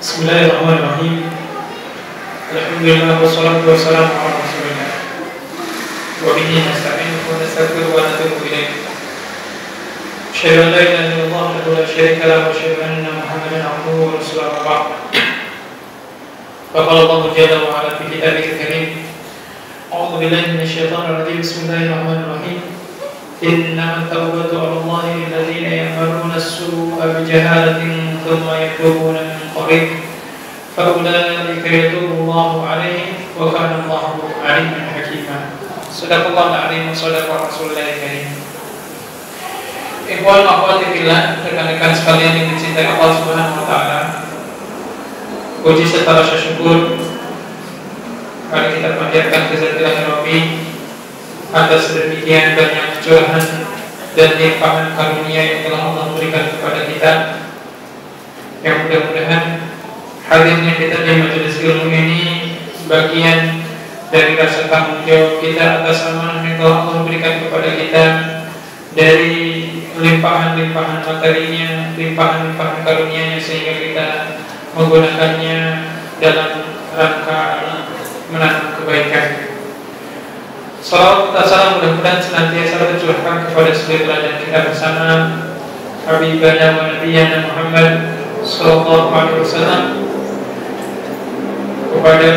Bismillahirrahmanirrahim. Alhamdulillah wassalatu wassalamu ala Rasulillah. Wa bihi nasta'in wa nastaghfiruh wa natubu ilaih. Asyhadu an la ilaha illallah wahdahu la syarika lahu wa asyhadu anna Muhammadan abduhu wa rasuluhu. Qala Allahu jalla wa ala fi kitabihil karim. A'udzu billahi minasyaitonir rajim. Bismillahirrahmanirrahim. Innamat tawbatu 'ala Allahi lil ladzina ya'maluna as-su'a bi jahalatin thumma yatubuna min qarib fa ulaika yatubu Allahu 'alaihim wa kana Allahu 'aliman hakima. Sadaqallahu al-'azim wa sadaqa Rasulullah karim. Ikhwan akhwati fillah, rekan-rekan sekalian yang dicintai Allah Subhanahu wa taala. Puji serta rasa syukur mari kita panjatkan kehadirat Rabbi atas demikian banyak curahan dan limpahan karunia yang telah Allah berikan kepada kita. Yang mudah-mudahan hadirnya kita di majelis ilmu ini bagian dari rasa tanggung jawab kita atas amanah yang telah Allah berikan kepada kita, dari limpahan-limpahan materinya, limpahan-limpahan karunia-Nya, sehingga kita menggunakannya dalam rangka menanam kebaikan. Salawat dan salam mudah-mudahan senantiasa tercurahkan kepada suri teladan kita bersama Habibana wa Nabiyana Muhammad sallallahu alaihi wasallam, kepada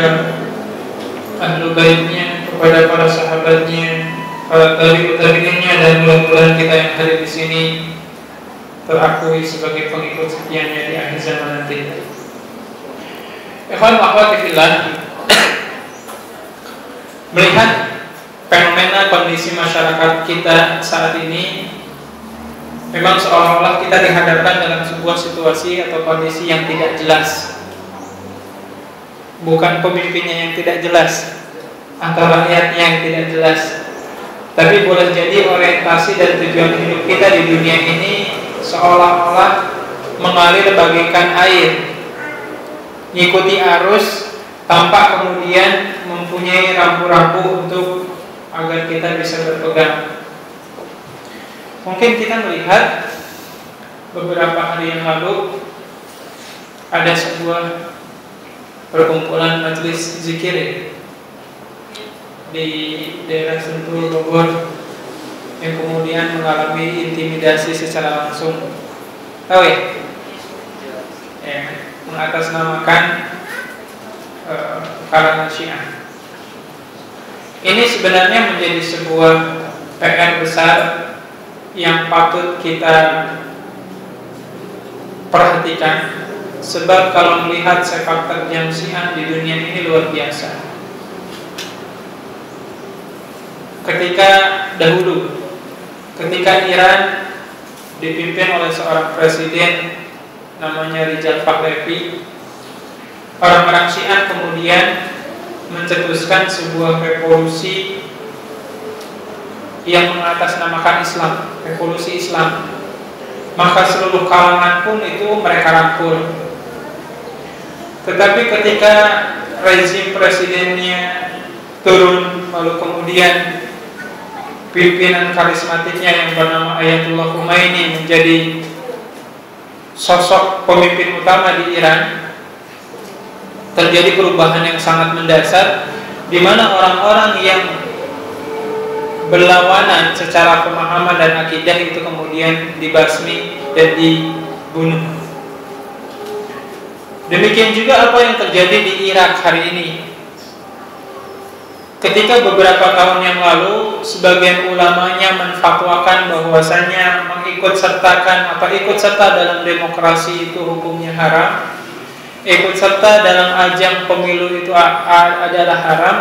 ahlu baitnya, kepada para sahabatnya, para tabi'in-nya, dan mudah-mudahan kita yang hadir di sini terakui sebagai pengikut setianya di akhir zaman nanti. Ikhwan akhwati fillah, melihat fenomena kondisi masyarakat kita saat ini, memang seolah-olah kita dihadapkan dalam sebuah situasi atau kondisi yang tidak jelas. Bukan pemimpinnya yang tidak jelas atau rakyatnya yang tidak jelas, tapi boleh jadi orientasi dan tujuan hidup kita di dunia ini seolah-olah mengalir bagaikan air, mengikuti arus tanpa kemudian mempunyai rambu-rambu untuk agar kita bisa berpegang. Mungkin kita melihat beberapa hari yang lalu ada sebuah perkumpulan majelis zikir di daerah Sentul, Bogor, yang kemudian mengalami intimidasi secara langsung. Tahu ya? Mengatasnamakan kalangan Syiah. Ini sebenarnya menjadi sebuah PR besar yang patut kita perhatikan, sebab kalau melihat sepak terjang Syiah di dunia ini luar biasa. Ketika dahulu, ketika Iran dipimpin oleh seorang presiden namanya Rijal Pahlavi, orang-orang Syiah kemudian mencetuskan sebuah revolusi yang mengatasnamakan Islam, revolusi Islam. Maka seluruh kalangan pun itu mereka rangkul. Tetapi ketika rezim presidennya turun, lalu kemudian pimpinan karismatiknya yang bernama Ayatullah Khomeini menjadi sosok pemimpin utama di Iran, terjadi perubahan yang sangat mendasar, di mana orang-orang yang berlawanan secara pemahaman dan akidah itu kemudian dibasmi dan dibunuh. Demikian juga apa yang terjadi di Irak hari ini. Ketika beberapa tahun yang lalu sebagian ulamanya menfatwakan bahwasanya mengikut sertakan atau ikut serta dalam demokrasi itu hukumnya haram, ikut serta dalam ajang pemilu itu adalah haram,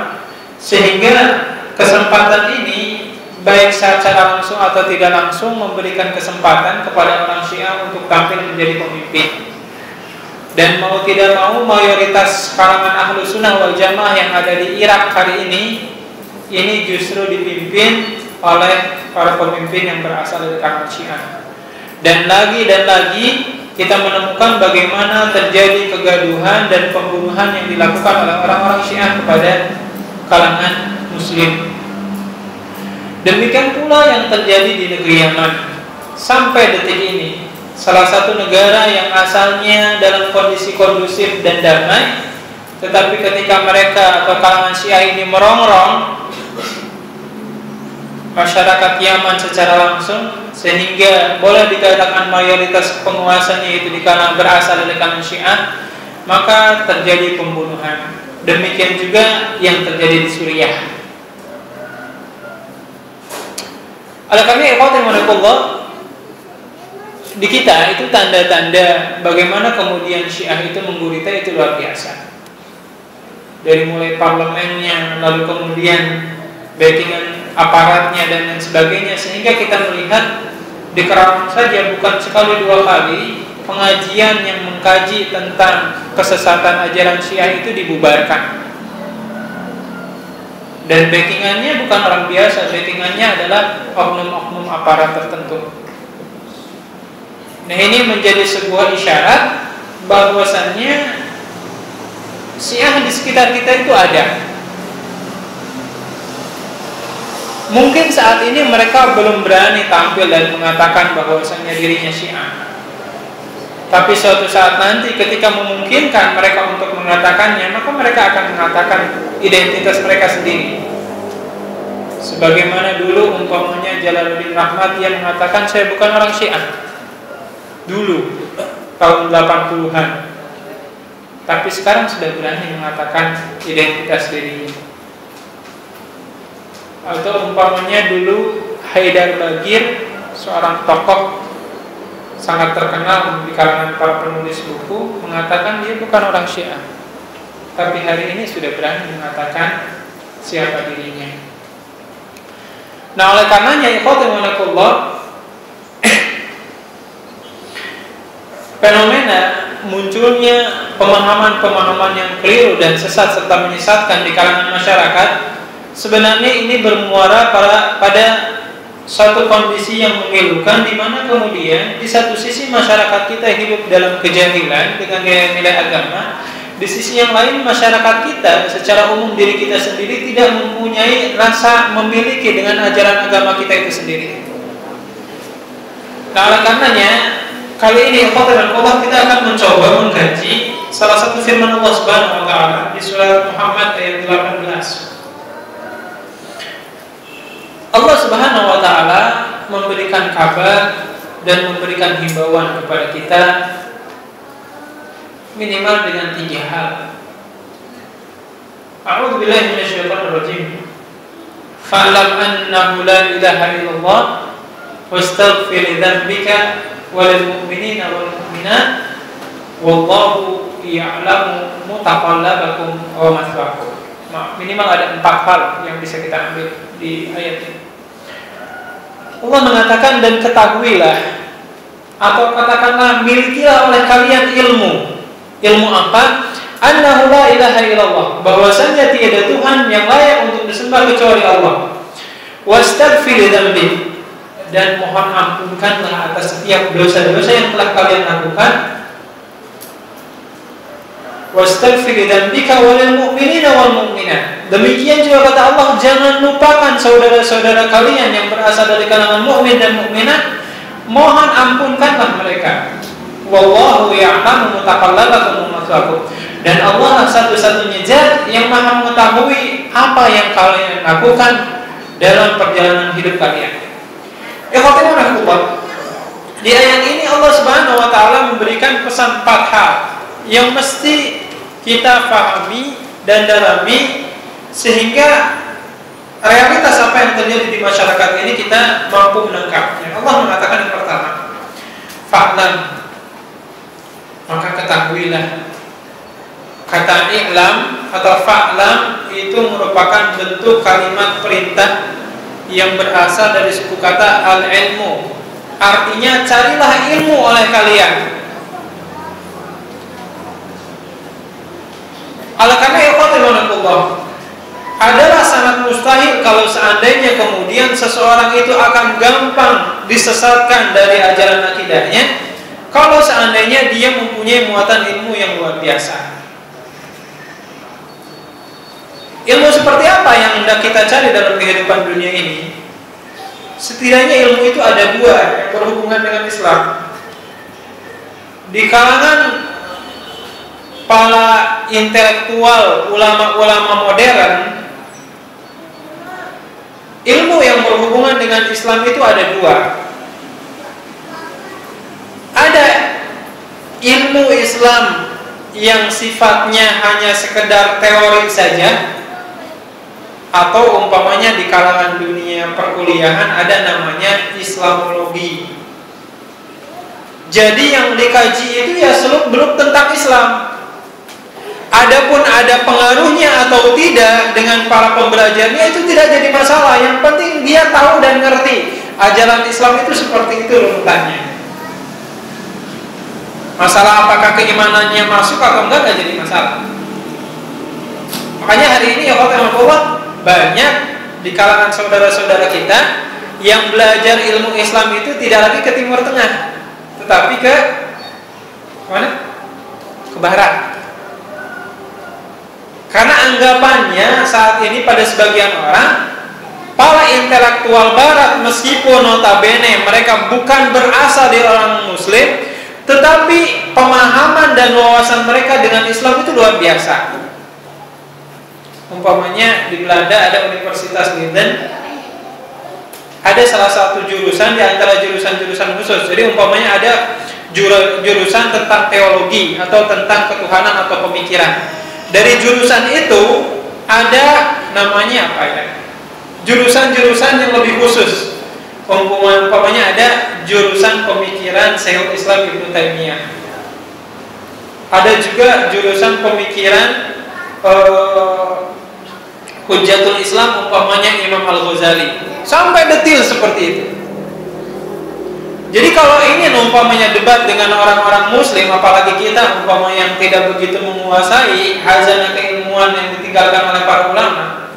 sehingga kesempatan ini baik secara langsung atau tidak langsung memberikan kesempatan kepada orang Syiah untuk tampil menjadi pemimpin. Dan mau tidak mau mayoritas kalangan ahlu sunnah wal jamaah yang ada di Irak hari ini justru dipimpin oleh para pemimpin yang berasal dari kalangan Syiah. Dan lagi kita menemukan bagaimana terjadi kegaduhan dan pembunuhan yang dilakukan oleh orang-orang Syiah kepada kalangan Muslim. Demikian pula yang terjadi di negeri Yaman. Sampai detik ini salah satu negara yang asalnya dalam kondisi kondusif dan damai, tetapi ketika mereka atau kalangan Syiah ini merongrong masyarakat Yaman secara langsung, sehingga boleh dikatakan mayoritas penguasanya itu di kalangan berasal dari kalangan Syiah, maka terjadi pembunuhan. Demikian juga yang terjadi di Suriah. Oleh karena itu, di kita itu tanda-tanda bagaimana kemudian Syiah itu menggurita itu luar biasa. Dari mulai parlemennya, lalu kemudian backingan aparatnya dan lain sebagainya, sehingga kita melihat di Kerawang saja bukan sekali dua kali pengajian yang mengkaji tentang kesesatan ajaran Syiah itu dibubarkan. Dan backingannya bukan orang biasa, backingannya adalah oknum-oknum aparat tertentu. Nah, ini menjadi sebuah isyarat bahwasannya Syiah di sekitar kita itu ada. Mungkin saat ini mereka belum berani tampil dan mengatakan bahwasannya dirinya Syiah. Tapi suatu saat nanti ketika memungkinkan mereka untuk mengatakannya, maka mereka akan mengatakan identitas mereka sendiri. Sebagaimana dulu umpamanya Jalaluddin Rahmat yang mengatakan saya bukan orang Syiah. Dulu tahun 80-an. Tapi sekarang sudah berani mengatakan identitas dirinya. Atau umpamanya dulu Haidar Bagir, seorang tokoh sangat terkenal di kalangan para penulis buku, mengatakan dia bukan orang Syiah. Tapi hari ini sudah berani mengatakan siapa dirinya. Nah, oleh karenanya fenomena munculnya pemahaman-pemahaman yang keliru dan sesat serta menyesatkan di kalangan masyarakat, sebenarnya ini bermuara pada suatu kondisi yang memilukan, di mana kemudian di satu sisi masyarakat kita hidup dalam kejahilan dengan nilai-nilai agama, di sisi yang lain masyarakat kita secara umum diri kita sendiri tidak mempunyai rasa memiliki dengan ajaran agama kita itu sendiri. Nah, oleh karenanya kali ini Allah kita akan mencoba mengkaji salah satu firman Allah Subhanahu wa taala di surat Muhammad ayat 18. Allah Subhanahu wa taala memberikan kabar dan memberikan himbauan kepada kita minimal dengan 3 hal. A'udzu billahi minasyaitonir rajim. Fa'lam annahu la ilaha illallah wastaghfir dzambika walil mu'minina wal mu'minat wallahu ya'lamu mutaqallabakum wa mathwaakum. Minimal ada 4 hal yang bisa kita ambil di ayat ini. Allah mengatakan, dan ketahuilah atau katakanlah milikilah oleh kalian ilmu. Ilmu apa? Annahu la ilaha illallah, bahwasanya tiada Tuhan yang layak untuk disembah kecuali Allah. Wastaghfir dzambik, dan mohon ampunkanlah atas setiap dosa-dosa yang telah kalian lakukan. Wastaghfir dzambika walil mu'minina wal mu'minat. Demikian juga kata Allah, jangan lupakan saudara-saudara kalian yang berasal dari kalangan mukmin dan mukminat, mohon ampunkanlah mereka. Wallahu ya'lamu mutaqallabakum wa mathwaakum. Dan Allah lah satu-satunya zat yang Maha mengetahui apa yang kalian lakukan dalam perjalanan hidup kalian. Di ayat ini Allah Subhanahu wa taala memberikan pesan 4 hal yang mesti kita pahami dan dalami, sehingga realitas apa yang terjadi di masyarakat ini kita mampu menangkapnya. Allah mengatakan yang pertama, fa'lam, maka ketahuilah. Kata i'lam atau fa'lam itu merupakan bentuk kalimat perintah yang berasal dari suku kata al-ilmu. Artinya carilah ilmu oleh kalian. Oleh karena itu adalah sangat mustahil kalau seandainya kemudian seseorang itu akan gampang disesatkan dari ajaran akidahnya kalau seandainya dia mempunyai muatan ilmu yang luar biasa. Ilmu seperti apa yang hendak kita cari dalam kehidupan dunia ini? Setidaknya ilmu itu ada 2 yang berhubungan dengan Islam. di kalangan para intelektual, ulama-ulama modern, ilmu yang berhubungan dengan Islam itu ada dua. Ada ilmu Islam yang sifatnya hanya sekedar teori saja, atau umpamanya di kalangan dunia perkuliahan ada namanya Islamologi. Jadi yang dikaji itu ya seluk-beluk tentang Islam. Adapun ada pengaruhnya atau tidak dengan para pembelajarnya itu tidak jadi masalah. Yang penting dia tahu dan ngerti ajaran Islam itu seperti itu runutannya. Masalah apakah keimanannya masuk atau enggak jadi masalah. Makanya hari ini ya Allah, banyak di kalangan saudara-saudara kita yang belajar ilmu Islam itu tidak lagi ke Timur Tengah, tetapi ke mana? Ke Barat. Karena anggapannya saat ini pada sebagian orang, para intelektual Barat meskipun notabene mereka bukan berasal dari orang Muslim, tetapi pemahaman dan wawasan mereka dengan Islam itu luar biasa. Umpamanya di Belanda ada Universitas Leiden, ada salah satu jurusan di antara jurusan-jurusan khusus. Jadi umpamanya ada jurusan tentang teologi atau tentang ketuhanan atau pemikiran. Dari jurusan itu ada namanya apa ya? Jurusan-jurusan yang lebih khusus. Umpamanya ada jurusan pemikiran Syekhul Islam Ibnu Taimiyah. Ada juga jurusan pemikiran Hujjatul Islam, umpamanya Imam Al-Ghazali. Sampai detil seperti itu. Jadi kalau ini umpamanya debat dengan orang-orang Muslim, apalagi kita umpamanya yang tidak begitu menguasai khazanah keilmuan yang ditinggalkan oleh para ulama,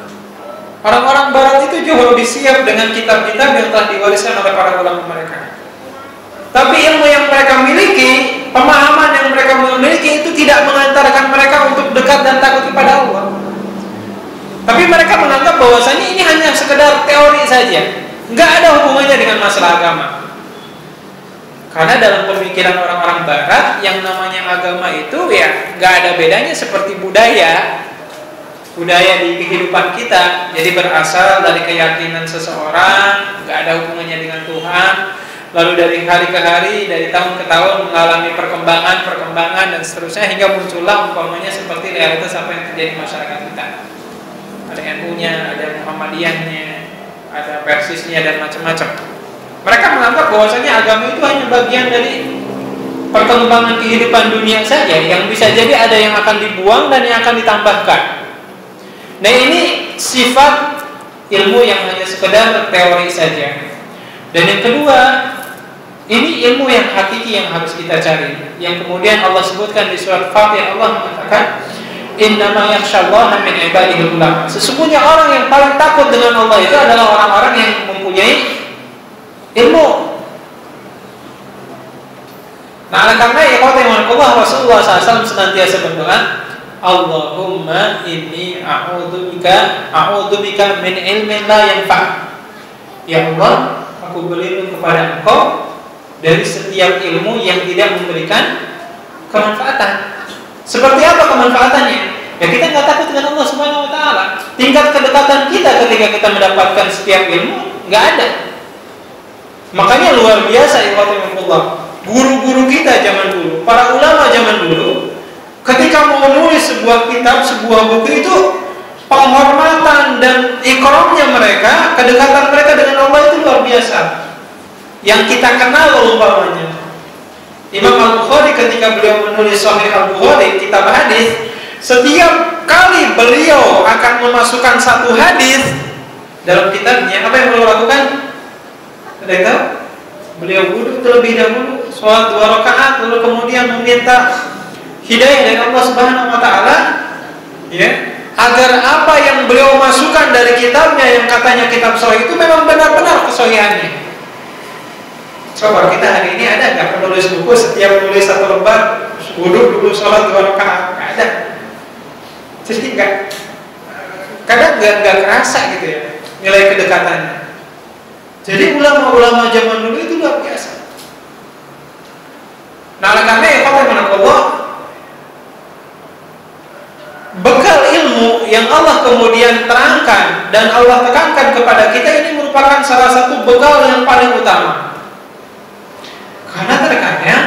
orang-orang Barat itu jauh lebih siap dengan kitab-kitab yang telah diwariskan oleh para ulama mereka. Tapi ilmu yang mereka miliki, pemahaman yang mereka miliki itu tidak mengantarkan mereka untuk dekat dan takut kepada Allah. Tapi mereka menganggap bahwasanya ini hanya sekedar teori saja, nggak ada hubungannya dengan masalah agama. Karena dalam pemikiran orang-orang Barat, yang namanya agama itu ya nggak ada bedanya seperti budaya di kehidupan kita. Jadi berasal dari keyakinan seseorang, nggak ada hubungannya dengan Tuhan. Lalu dari hari ke hari, dari tahun ke tahun mengalami perkembangan dan seterusnya hingga muncullah umpamanya seperti realitas apa yang terjadi di masyarakat kita. Ada NU-nya, ada Muhammadiyahnya, ada Persisnya dan macam-macam. Mereka menganggap bahwasanya agama itu hanya bagian dari perkembangan kehidupan dunia saja, yang bisa jadi ada yang akan dibuang dan yang akan ditambahkan. Nah, ini sifat ilmu yang hanya sekedar teori saja. Dan yang kedua, ini ilmu yang hakiki yang harus kita cari. Yang kemudian Allah sebutkan di surat Fatir, Allah mengatakan, innama yakhshallaha min ibadihi ulama. Sesungguhnya orang yang paling takut dengan Allah itu adalah orang-orang yang mempunyai ilmu. Nah, karena ya Allah Rasulullah SAW senantiasa berdoa, Allahumma inni a'udzubika min ilmin la yanfa'. Ya Allah, aku berlindung kepada Engkau dari setiap ilmu yang tidak memberikan kemanfaatan. Seperti apa kemanfaatannya? Ya kita nggak takut dengan Allah Subhanahu Wa Taala. Tingkat kedekatan kita ketika kita mendapatkan setiap ilmu nggak ada. Makanya luar biasa ikhwatillah. Guru-guru kita zaman dulu, para ulama zaman dulu, ketika mau menulis sebuah kitab, sebuah buku itu penghormatan dan ikramnya mereka, kedekatan mereka dengan Allah itu luar biasa. Yang kita kenal umpamanya Imam Al-Bukhari ketika beliau menulis Sahih Al-Bukhari, kitab hadis, setiap kali beliau akan memasukkan satu hadis dalam kitabnya, apa yang beliau lakukan? Ada yang tahu? Beliau wudhu terlebih dahulu, sholat 2 rakaat, lalu kemudian meminta hidayah dari Allah Subhanahu Wa Taala, ya, agar apa yang beliau masukkan dari kitabnya yang katanya kitab Sahih itu memang benar-benar kesahihannya. Coba kita hari ini ada nggak penulis buku setiap nulis satu lembar wudhu dulu sholat 2 rakaat? Nggak ada. Jadi kadang nggak kerasa gitu ya nilai kedekatannya. Jadi ulama-ulama zaman dulu itu luar biasa. Nah, oleh karena Allah, bekal ilmu yang Allah kemudian terangkan dan Allah tekankan kepada kita ini merupakan salah satu bekal yang paling utama. Karena terkadang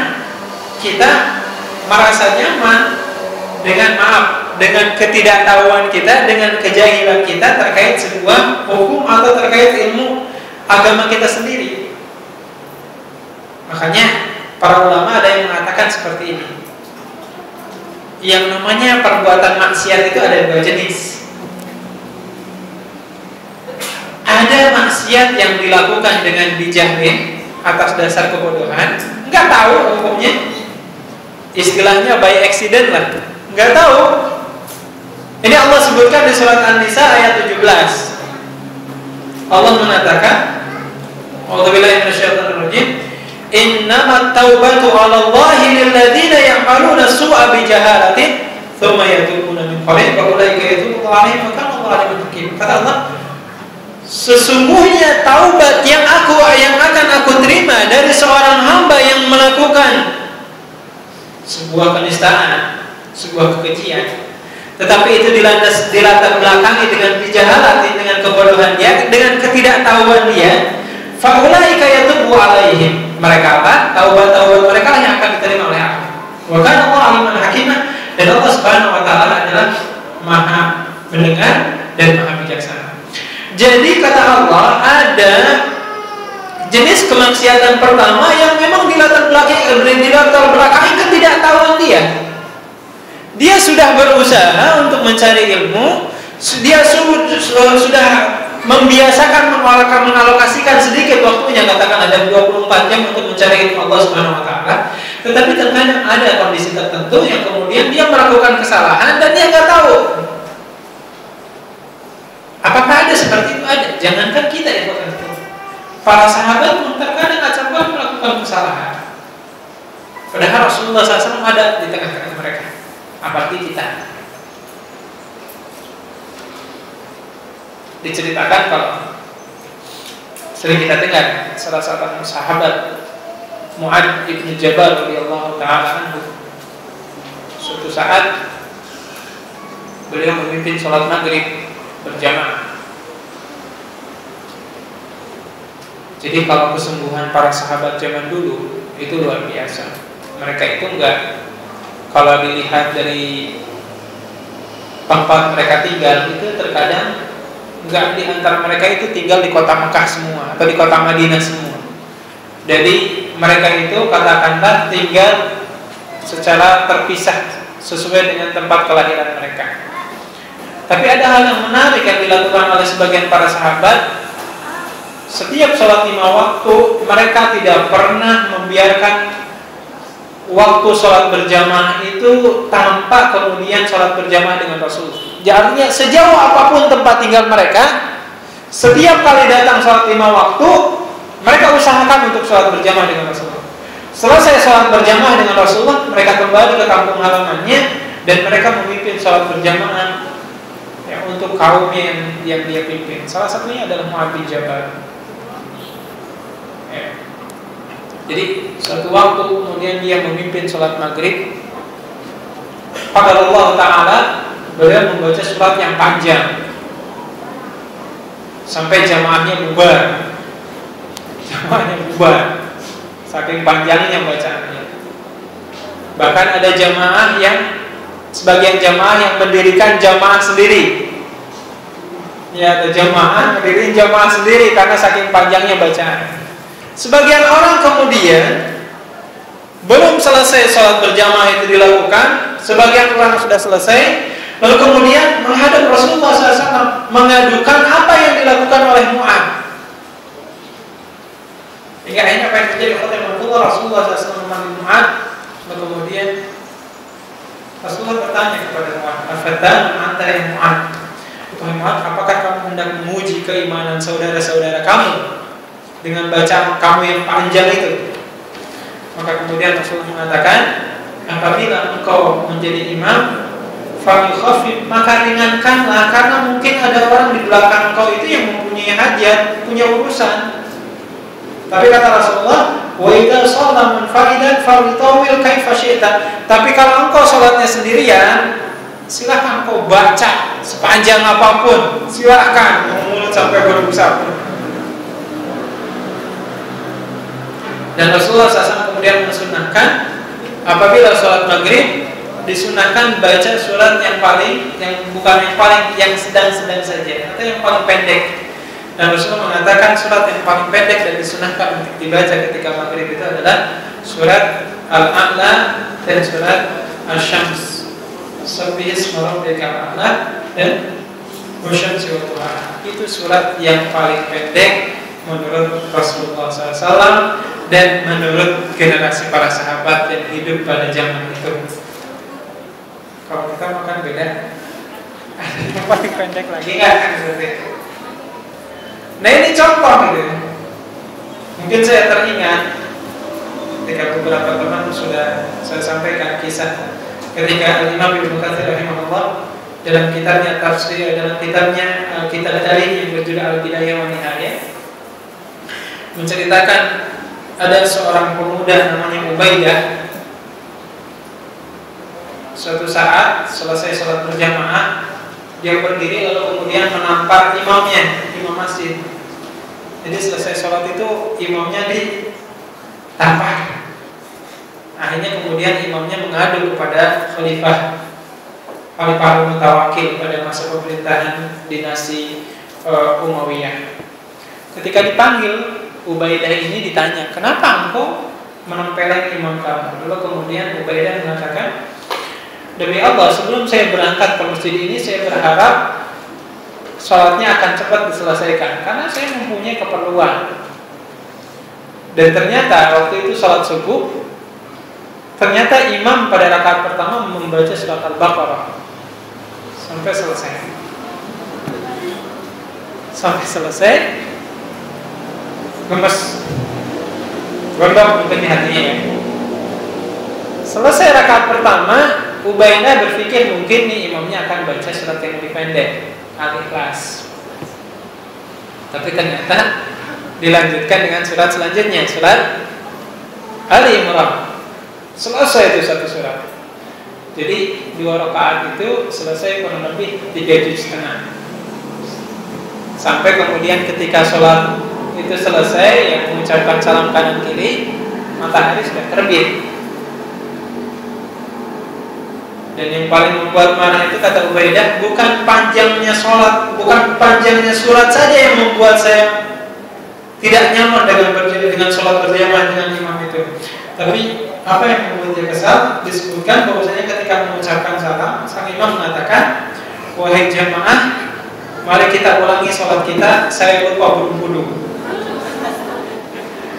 kita merasa nyaman dengan ketidaktahuan kita, dengan kejahilan kita terkait sebuah hukum atau terkait ilmu agama kita sendiri. Makanya para ulama ada yang mengatakan seperti ini. Yang namanya perbuatan maksiat itu ada dua jenis. Ada maksiat yang dilakukan dengan dijamin atas dasar kebodohan, nggak tahu hukumnya, istilahnya by accident lah, nggak tahu. Ini Allah sebutkan di surat An-Nisa ayat 17. Allah mengatakan, A'udzubillahi minasyaitonir rajim. Innamat taubatu 'ala Allahi lilladzina ya'maluna su'a bi jahalatin tsumma yatubuna min qarib wa ulaika yatubu 'alaihim wa kana Allahu 'aliman hakim. Kata Allah, sesungguhnya taubat yang akan aku terima dari seorang hamba yang melakukan sebuah kenistaan, sebuah kekejian, tetapi itu dilatar belakangi dengan bijahalatin, dengan kebodohan dia, dengan ketidaktahuan dia, fa ulaika yatubu 'alaihim. Mereka apa? Taubat-taubat mereka yang akan diterima oleh Allah. Wa kana Allahu 'aliman hakimah, dan Allah Subhanahu wa taala adalah Maha mendengar dan Maha bijaksana. Jadi kata Allah, ada jenis kemaksiatan pertama yang memang dilatar belakangi ketidaktahuan dia. Dia sudah berusaha untuk mencari ilmu, dia sudah membiasakan mengalokasikan sedikit waktunya, katakan ada 24 jam untuk mencari ilmu Allah Subhanahu wa taala. Tetapi terkadang ada kondisi tertentu yang kemudian dia melakukan kesalahan dan dia nggak tahu. Apakah ada seperti itu? Ada. Jangankan kita ya, para sahabat pun terkadang acapkali melakukan kesalahan. Padahal Rasulullah SAW ada di tengah-tengah mereka. Apalagi kita. Diceritakan kalau sering kita dengar salah satu sahabat Mu'adz bin Jabal radhiyallahu taala anhu, suatu saat beliau memimpin sholat maghrib berjamaah. Jadi kalau kesungguhan para sahabat zaman dulu itu luar biasa. Mereka itu enggak, kalau dilihat dari tempat mereka tinggal itu terkadang enggak, di antara mereka itu tinggal di kota Mekah semua atau di kota Madinah semua. Jadi mereka itu katakanlah tinggal secara terpisah sesuai dengan tempat kelahiran mereka. Tapi ada hal yang menarik yang dilakukan oleh sebagian para sahabat. Setiap sholat 5 waktu mereka tidak pernah membiarkan waktu sholat berjamaah itu tanpa kemudian sholat berjamaah dengan Rasul. Artinya sejauh apapun tempat tinggal mereka, setiap kali datang sholat 5 waktu, mereka usahakan untuk sholat berjamaah dengan Rasulullah. Selesai sholat berjamaah dengan Rasulullah, mereka kembali ke kampung halamannya dan mereka memimpin sholat berjamaah ya, untuk kaumnya yang dia pimpin. Salah satunya adalah Mu'adz bin Jabal. Ya. Jadi suatu waktu kemudian dia memimpin sholat maghrib. Pada Allah Ta'ala beliau membaca surat yang panjang sampai jamaahnya bubar. Saking panjangnya bacaannya. Bahkan ada jamaah yang sebagian jamaah yang mendirikan jamaah sendiri. Ya, ada jamaah mendirikan jamaah sendiri karena saking panjangnya bacaan. Sebagian orang kemudian belum selesai sholat berjamaah itu dilakukan, sebagian orang sudah selesai, lalu kemudian menghadap Rasulullah SAW mengadukan apa yang dilakukan oleh Mu'adz. Hingga akhirnya apa yang terjadi? Rasulullah SAW memanggil Mu'adz, lalu kemudian Rasulullah bertanya kepada Mu'adz, "Afatan anta ya Mu'adz? Wahai Mu'adz, apakah kamu hendak menguji keimanan saudara-saudara kamu dengan bacaan kamu yang panjang itu?" Maka kemudian Rasulullah mengatakan, "Apabila engkau menjadi imam, fakhafif, maka ringankanlah, karena mungkin ada orang di belakang engkau itu yang mempunyai hajat, punya urusan." Tapi kata Rasulullah, wa idza shalla munfaridan falyutawwil kaifa syi'ta. Tapi kalau engkau salatnya sendirian, silahkan kau baca sepanjang apapun, silahkan mulut sampai berbusa. Dan Rasulullah SAW kemudian mensunahkan apabila sholat maghrib disunahkan baca surat yang bukan yang paling, yang sedang-sedang saja atau yang paling pendek. Dan Rasulullah mengatakan surat yang paling pendek dan disunahkan untuk dibaca ketika maghrib itu adalah surat Al-A'la dan surat Asy-Syams. Sabbihis rabbikal a'la dan Wasyamsi wa duhaha. Itu surat yang paling pendek menurut Rasulullah SAW dan menurut generasi para sahabat yang hidup pada zaman itu. Kalau kita makan beda, yang paling pendek lagi nggak? Nah ini contoh gitu. Mungkin saya teringat ketika beberapa teman sudah saya sampaikan kisah ketika Imam Ibnu Katsir rahimahullah dalam kitabnya tafsir, dalam kitabnya kitab tadi yang berjudul Al-Bidayah wa Nihayah, menceritakan ada seorang pemuda namanya Ubaidah. Suatu saat selesai sholat berjamaah, dia berdiri lalu kemudian menampar imamnya, imam masjid. Jadi selesai sholat itu imamnya ditampar. Akhirnya kemudian imamnya mengadu kepada Khalifah Al-Mutawakil pada masa pemerintahan dinasti Umayyah. Ketika dipanggil, Ubaidah ini ditanya, kenapa engkau menempeleng imam kamu? Lalu kemudian Ubaidah mengatakan, demi Allah, sebelum saya berangkat ke masjid ini, saya berharap sholatnya akan cepat diselesaikan karena saya mempunyai keperluan. Dan ternyata waktu itu sholat subuh, ternyata imam pada rakaat pertama membaca surat Al-Baqarah sampai selesai. Sampai selesai, gemes, gondok mungkin di hatinya ya. Selesai rakaat pertama, Ubaidah berpikir mungkin nih imamnya akan baca surat yang lebih pendek, Al-Ikhlas. Tapi ternyata dilanjutkan dengan surat selanjutnya, surat Ali Imran. Selesai itu satu surat. Jadi 2 rakaat itu selesai kurang lebih 3 juz setengah. Sampai kemudian ketika sholat itu selesai, yang mengucapkan salam kanan kiri, matahari sudah terbit. Dan yang paling membuat marah itu, kata Ubaidah, bukan panjangnya sholat, bukan panjangnya surat saja yang membuat saya tidak nyaman dengan sholat berjamaah dengan imam itu. Tapi apa yang membuat dia kesal? Disebutkan bahwasanya ketika mengucapkan salam, sang imam mengatakan, wahai jamaah, mari kita ulangi sholat kita, saya lupa berwudu.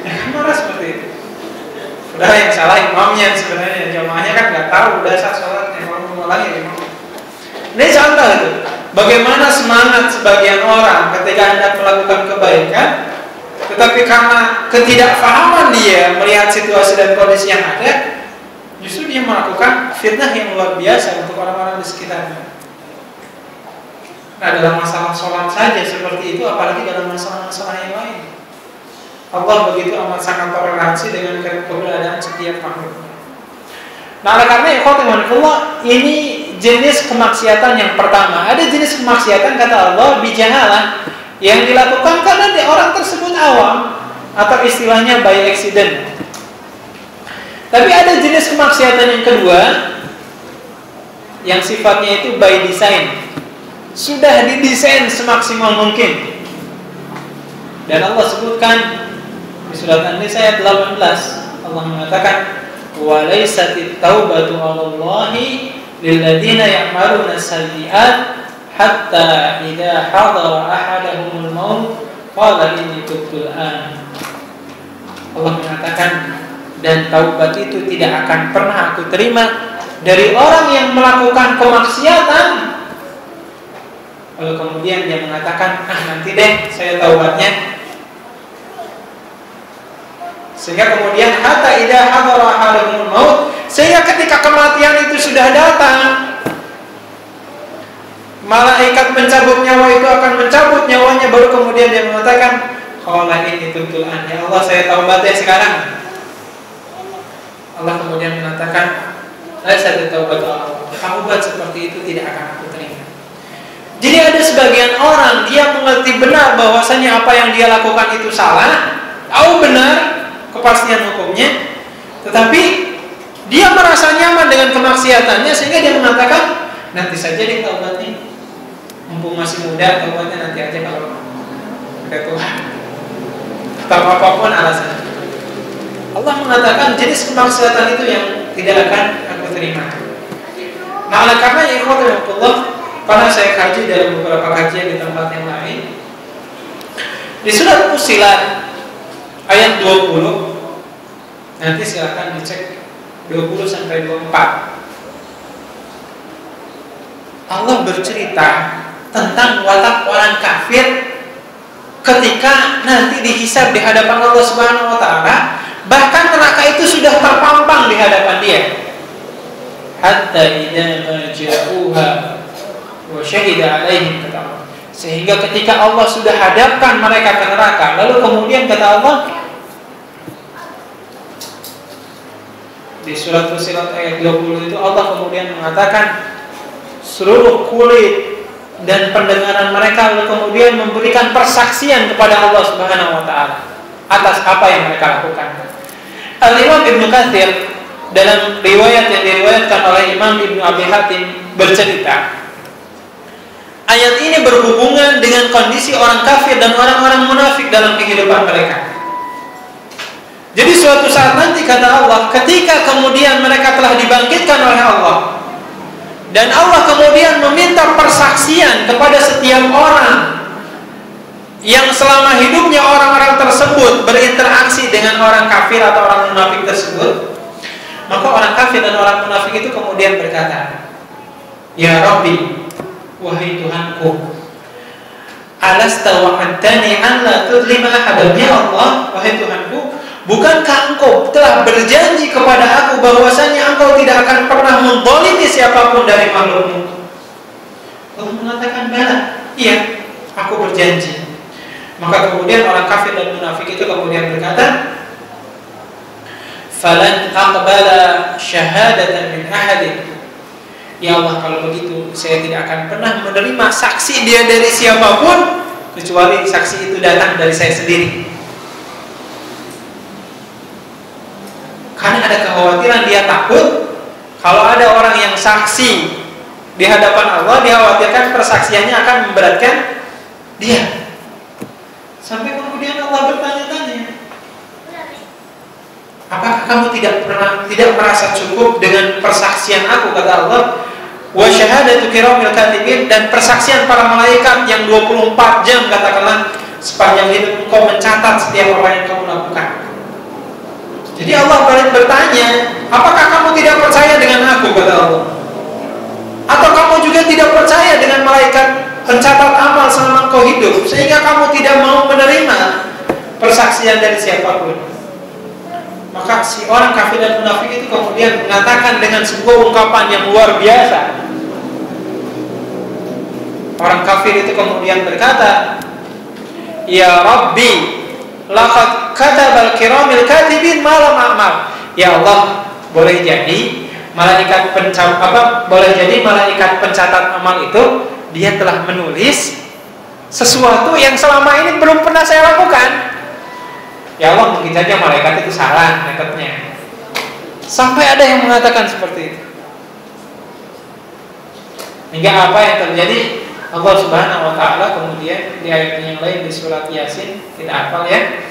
Ya kan marah seperti itu. Udah yang salah imamnya sebenarnya, jamaahnya kan nggak tahu dasar sholat yang mau mengulangi imam. Ini contoh itu. Bagaimana semangat sebagian orang ketika hendak melakukan kebaikan, tetapi karena ketidakfahaman dia melihat situasi dan kondisi yang ada, justru dia melakukan fitnah yang luar biasa untuk orang-orang di sekitarnya. Nah, dalam masalah sholat saja seperti itu, apalagi dalam masalah-masalah yang lain. Allah begitu amat sangat toleransi dengan keberadaan setiap makhluk. Nah, oleh karena ikhwatimanillah, ini jenis kemaksiatan yang pertama. Ada jenis kemaksiatan kata Allah bijahalah yang dilakukan karena orang tersebut awam atau istilahnya by accident. Tapi ada jenis kemaksiatan yang kedua yang sifatnya itu by design. Sudah didesain semaksimal mungkin. Dan Allah sebutkan di surat An-Nisa ayat 18, Allah mengatakan, "Wa laysatit taubatu 'alallahi lilladzina ya'maluna sayyi'at hatta idza hadara ahadahumul maut qala inni tubtu al-an." Allah mengatakan, dan taubat itu tidak akan pernah aku terima dari orang yang melakukan kemaksiatan. Lalu kemudian dia mengatakan, nanti deh saya taubatnya. Sehingga kemudian hatta idza hadara ahadahumul maut, sehingga ketika kematian itu sudah datang, malaikat mencabut nyawa itu akan mencabut nyawanya, baru kemudian dia mengatakan, qala inni tubtu al-an, ya Allah saya taubat ya sekarang. Allah kemudian mengatakan, "Laisa taubat Allah." Kamu buat seperti itu tidak akan aku terima. Jadi ada sebagian orang dia mengerti benar bahwasanya apa yang dia lakukan itu salah, tahu benar kepastian hukumnya, tetapi dia merasa nyaman dengan kemaksiatannya sehingga dia mengatakan, nanti saja deh taubatnya, mumpung masih muda, taubatnya nanti aja kalau udah tua, atau apapun alasannya. Allah mengatakan jenis kemaksiatan itu yang tidak akan aku terima. Nah, oleh karena ya Allah, karena saya kaji dalam beberapa kajian di tempat yang lain, di surat Fussilat ayat 20, nanti silakan dicek 20 sampai 24. Allah bercerita tentang watak orang kafir ketika nanti dihisab di hadapan Allah Subhanahu wa taala, bahkan neraka itu sudah terpampang di hadapan dia. Hatta idza ma ja'uha wa syahida 'alaihim, kata Allah. Sehingga ketika Allah sudah hadapkan mereka ke neraka, lalu kemudian kata Allah di surat Fussilat ayat 20 itu, Allah kemudian mengatakan seluruh kulit dan pendengaran mereka lalu kemudian memberikan persaksian kepada Allah Subhanahu wa taala atas apa yang mereka lakukan. Al-Imam Ibnu Katsir dalam riwayat yang diriwayatkan oleh Imam Ibnu Abi Hatim bercerita, ayat ini berhubungan dengan kondisi orang kafir dan orang-orang munafik dalam kehidupan mereka. Jadi suatu saat nanti kata Allah, ketika kemudian mereka telah dibangkitkan oleh Allah dan Allah kemudian meminta persaksian kepada setiap orang yang selama hidupnya orang-orang tersebut berinteraksi dengan orang kafir atau orang munafik tersebut, maka orang kafir dan orang munafik itu kemudian berkata, "Ya Rabbi, wahai Tuhanku, alasta wa'adtani an la tudlima ahadan." Ya Allah, wahai Tuhanku, bukankah Engkau telah berjanji kepada aku bahwasanya Engkau tidak akan pernah menzalimi siapapun dari makhluk-Mu? Allah mengatakan, "Bala, iya, aku berjanji." Maka kemudian orang kafir dan munafik itu kemudian berkata, "Falan aqbala syahadatan min ahadin." Ya Allah, kalau begitu saya tidak akan pernah menerima saksi dia dari siapapun kecuali saksi itu datang dari saya sendiri. Karena ada kekhawatiran, dia takut kalau ada orang yang saksi di hadapan Allah, dikhawatirkan persaksiannya akan memberatkan dia. Sampai kemudian Allah bertanya-tanya, apakah kamu tidak merasa cukup dengan persaksian aku, kata Allah, wa syahadatu kiramil katibin, dan persaksian para malaikat yang 24 jam katakanlah sepanjang hidup engkau mencatat setiap apa yang kamu lakukan. Jadi Allah balik bertanya, apakah kamu tidak percaya dengan aku, kata Allah? Atau kamu juga tidak percaya dengan malaikat pencatat amal selama engkau hidup, sehingga kamu tidak mau menerima persaksian dari siapapun? Maka si orang kafir dan munafik itu kemudian mengatakan dengan sebuah ungkapan yang luar biasa. Orang kafir itu kemudian berkata, "Ya Rabbi, laqad katabal kiramil katibin ma lam a'mal." Ya Allah, boleh jadi malaikat pencatat amal itu dia telah menulis sesuatu yang selama ini belum pernah saya lakukan. Ya Allah, mungkin saja malaikat itu salah nekatnya. Sampai ada yang mengatakan seperti itu. Hingga apa yang terjadi? Allah Subhanahu wa taala kemudian di ayat yang lain di surat Yasin, kita hafal ya.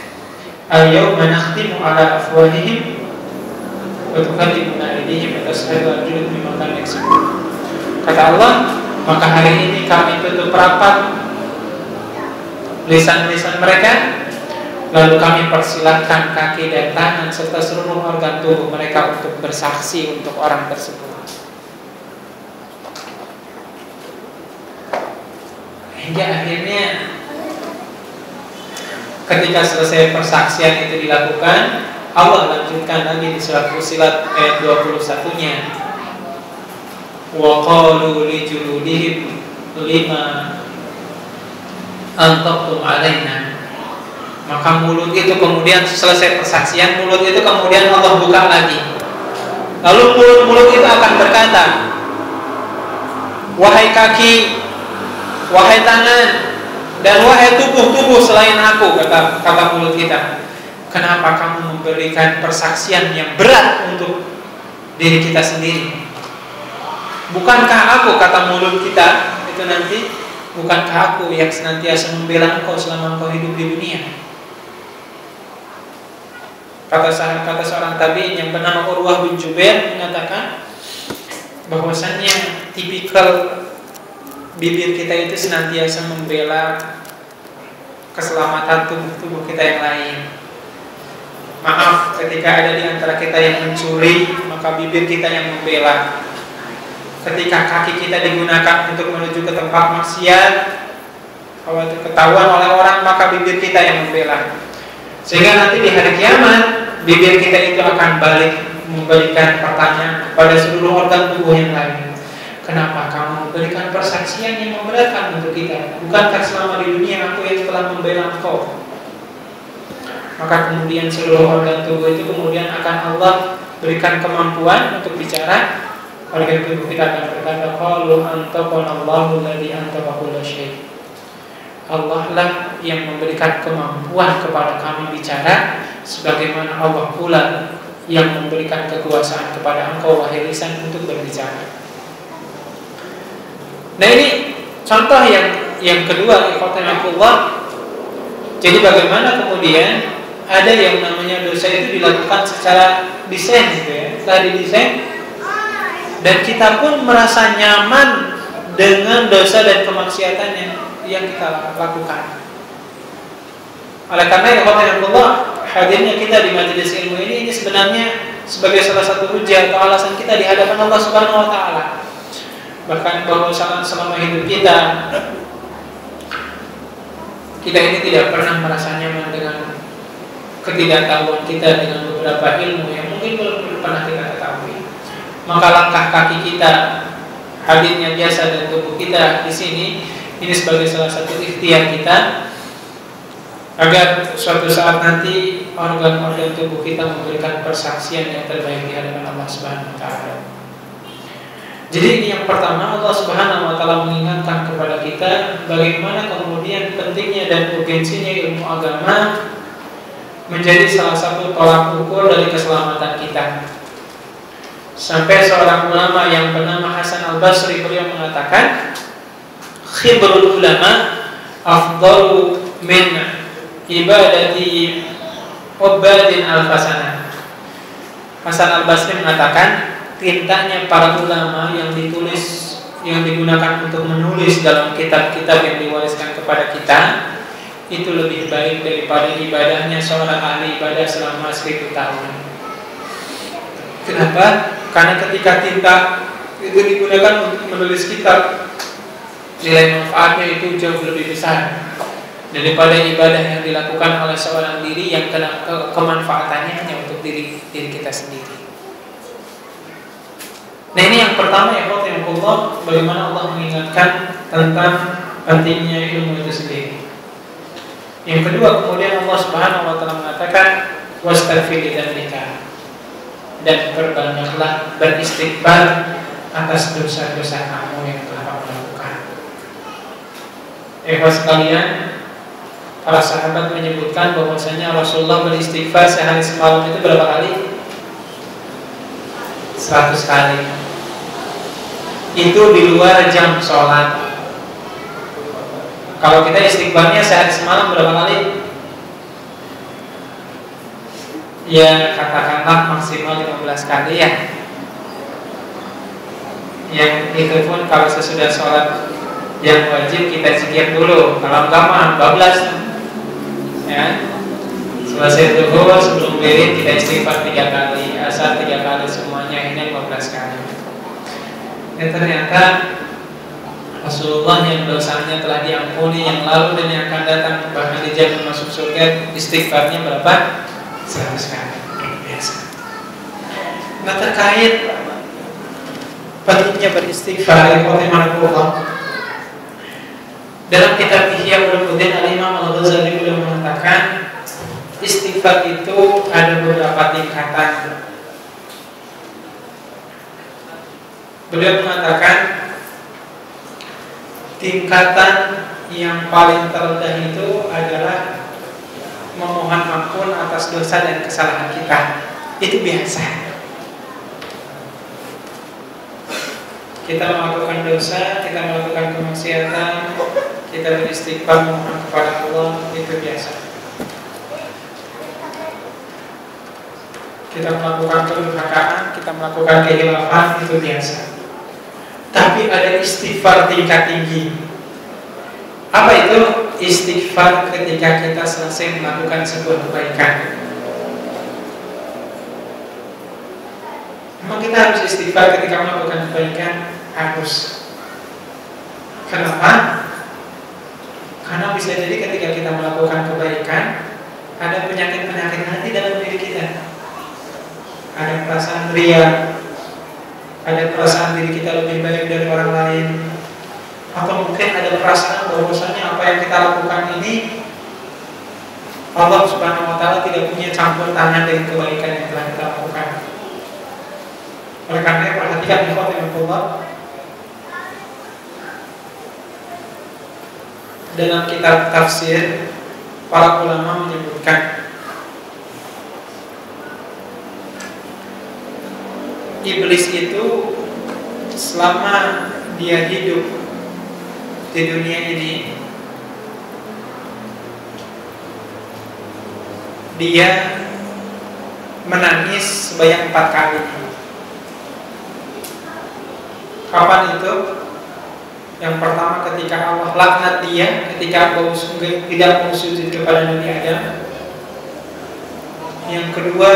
Al-yawma nakhtimu ala afwahihim wa tukallimuna aydihim wa tashhadu arjuluhum bima kanu yaksibun. Kata Allah, maka hari ini kami tutup rapat lisan-lisan mereka, lalu kami persilahkan kaki dan tangan serta seluruh organ tubuh mereka untuk bersaksi untuk orang tersebut. Hingga akhirnya ketika selesai persaksian itu dilakukan, Allah lanjutkan lagi di surat Fussilat ayat 21-nya. Wa qalu li juludihim lima antaqtum alaina. Maka mulut itu kemudian selesai persaksian, mulut itu kemudian Allah buka lagi. Lalu mulut-mulut itu akan berkata, wahai kaki, wahai tangan, dan wahai tubuh-tubuh selain aku, kata mulut kita, kenapa kamu memberikan persaksian yang berat untuk diri kita sendiri? Bukankah aku, kata mulut kita itu nanti, bukankah aku yang senantiasa membela engkau selama engkau hidup di dunia? Kata seorang tabi'in yang bernama Urwah bin Jubair mengatakan bahwasannya tipikal bibir kita itu senantiasa membela keselamatan tubuh kita yang lain. Maaf, ketika ada di antara kita yang mencuri, maka bibir kita yang membela. Ketika kaki kita digunakan untuk menuju ke tempat maksiat, kalau itu ketahuan oleh orang, maka bibir kita yang membela. Sehingga nanti di hari kiamat, bibir kita itu akan memberikan pertanyaan kepada seluruh organ tubuh yang lain. Kenapa kamu memberikan persaksian yang memberatkan untuk kita? Bukankah selama di dunia aku yang telah membela engkau? Maka kemudian seluruh organ tubuh itu kemudian akan Allah berikan kemampuan untuk bicara. Organ tubuh kita akan berkata, qalu antaqanallahu alladzi antaqa kulla syai'. Allah lah yang memberikan kemampuan kepada kami bicara, sebagaimana Allah pula yang memberikan kekuasaan kepada engkau wahai lisan untuk berbicara. Nah, ini contoh yang kedua, ikhwatanillah. Jadi bagaimana kemudian ada yang namanya dosa itu dilakukan secara desain gitu ya, setelah didesain, dan kita pun merasa nyaman dengan dosa dan kemaksiatan yang kita lakukan. Oleh karena ikhwatanillah, hadirnya kita di majelis ilmu ini sebenarnya sebagai salah satu hujah atau alasan kita di hadapan Allah Subhanahu wa taala. Bahkan bahwa selama hidup kita ini tidak pernah merasa nyaman dengan ketidaktahuan kita dengan beberapa ilmu yang mungkin belum pernah kita ketahui. Maka langkah kaki kita, hadirnya jasad dan tubuh kita di sini, ini sebagai salah satu ikhtiar kita agar suatu saat nanti organ-organ tubuh kita memberikan persaksian yang terbaik di hadapan Allah Subhanahu wa taala. Jadi ini yang pertama, Allah Subhanahu wa taala mengingatkan kepada kita bagaimana kemudian pentingnya dan urgensinya ilmu agama menjadi salah satu tolak ukur dari keselamatan kita. Sampai seorang ulama yang bernama Hasan Al-Basri beliau mengatakan, khibrul ulama afdalu min ibadati ubadin al-fasanah. Hasan Al-Basri mengatakan, tintanya para ulama yang digunakan untuk menulis dalam kitab-kitab yang diwariskan kepada kita itu lebih baik daripada ibadahnya seorang ahli ibadah selama 1000 tahun. Kenapa? Karena ketika tinta itu digunakan untuk menulis kitab, nilai manfaatnya itu jauh lebih besar daripada ibadah yang dilakukan oleh seorang diri yang kemanfaatannya hanya untuk diri kita sendiri. Nah, ini yang pertama ya Allah, bagaimana Allah mengingatkan tentang pentingnya ilmu itu sendiri. Yang kedua, kemudian Allah Subhanahu wa taala mengatakan wastaghfir lidzambika, dan perbanyaklah beristighfar atas dosa-dosa kamu yang telah kamu lakukan. Sekalian, para sahabat menyebutkan bahwasanya Rasulullah beristighfar sehari semalam itu berapa kali? 100 kali. Itu di luar jam sholat. Kalau kita istighfarnya sehari semalam berapa kali? Ya katakanlah maksimal 15 kali ya. Yang itu pun kalau sesudah sholat yang wajib kita zikir dulu. Kalau enggak mah bablas. Ya. Selesai zuhur sebelum wirid kita istighfar 3 kali, asar 3 kali, semuanya ini 15 kali. Dan ternyata Rasulullah yang dosanya telah diampuni yang lalu dan yang akan datang, bahkan dijamin masuk surga, istighfarnya berapa? 100 kali. Biasa. Nah, terkait pentingnya beristighfar, dalam kitab Ihya Ulumuddin Al-Imam Al-Ghazali beliau mengatakan istighfar itu ada beberapa tingkatan. Beliau mengatakan tingkatan yang paling terendah itu adalah memohon ampun atas dosa dan kesalahan kita. Itu biasa. Kita melakukan dosa, kita melakukan kemaksiatan, kita beristighfar memohon kepada Allah, itu biasa. Kita melakukan kedurhakaan, kita melakukan kehilafan, itu biasa. Tapi ada istighfar tingkat tinggi. Apa itu? Istighfar ketika kita selesai melakukan sebuah kebaikan. Memang kita harus istighfar ketika melakukan kebaikan? Harus. Kenapa? Karena bisa jadi ketika kita melakukan kebaikan, ada penyakit-penyakit hati dalam diri kita. Ada perasaan ria, ada perasaan diri kita lebih baik dari orang lain, atau mungkin ada perasaan bahwasanya apa yang kita lakukan ini Allah Subhanahu wa Ta'ala tidak punya campur tangan dengan kebaikan yang telah kita lakukan. Oleh karena itu perhatikan Allah, dalam kitab tafsir para ulama menyebutkan iblis itu selama dia hidup di dunia ini, dia menangis sebanyak 4 kali. Kapan itu? Yang pertama ketika Allah laknat dia, ketika Allah tidak mau sujud kepada Nabi Adam. Yang kedua,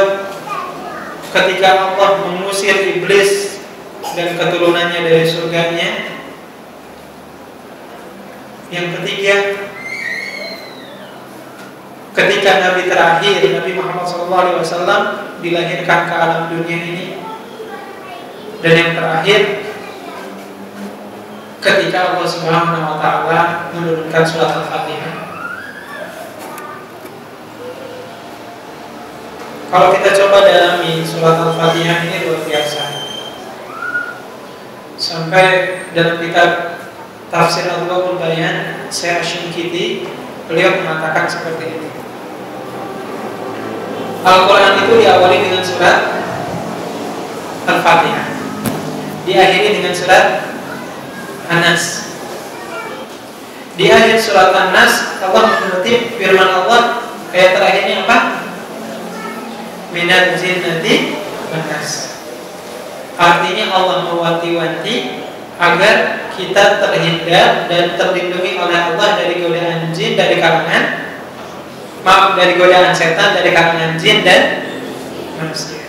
ketika Allah mengusir iblis dan keturunannya dari surganya. Yang ketiga, ketika Nabi terakhir, Nabi Muhammad SAW dilahirkan ke alam dunia ini. Dan yang terakhir, ketika Allah Subhanahu wa Ta'ala menurunkan surat Al-Fatihah. Kalau kita coba dalami surat Al-Fatihah ini luar biasa. Sampai dalam kitab Tafsir Adwaul Bayan, Syekh Asy-Syinkiti, beliau mengatakan seperti ini. Al-Quran itu diawali dengan surat Al-Fatihah, diakhiri dengan surat An-Nas. Di akhir surat An-Nas, Allah mengutip firman Allah, ayat terakhirnya apa? Minal jinnati wan nas. Artinya Allah mewanti-wanti agar kita terhindar dan terlindungi oleh Allah dari godaan jin, dari godaan setan, dari kalangan jin dan manusia.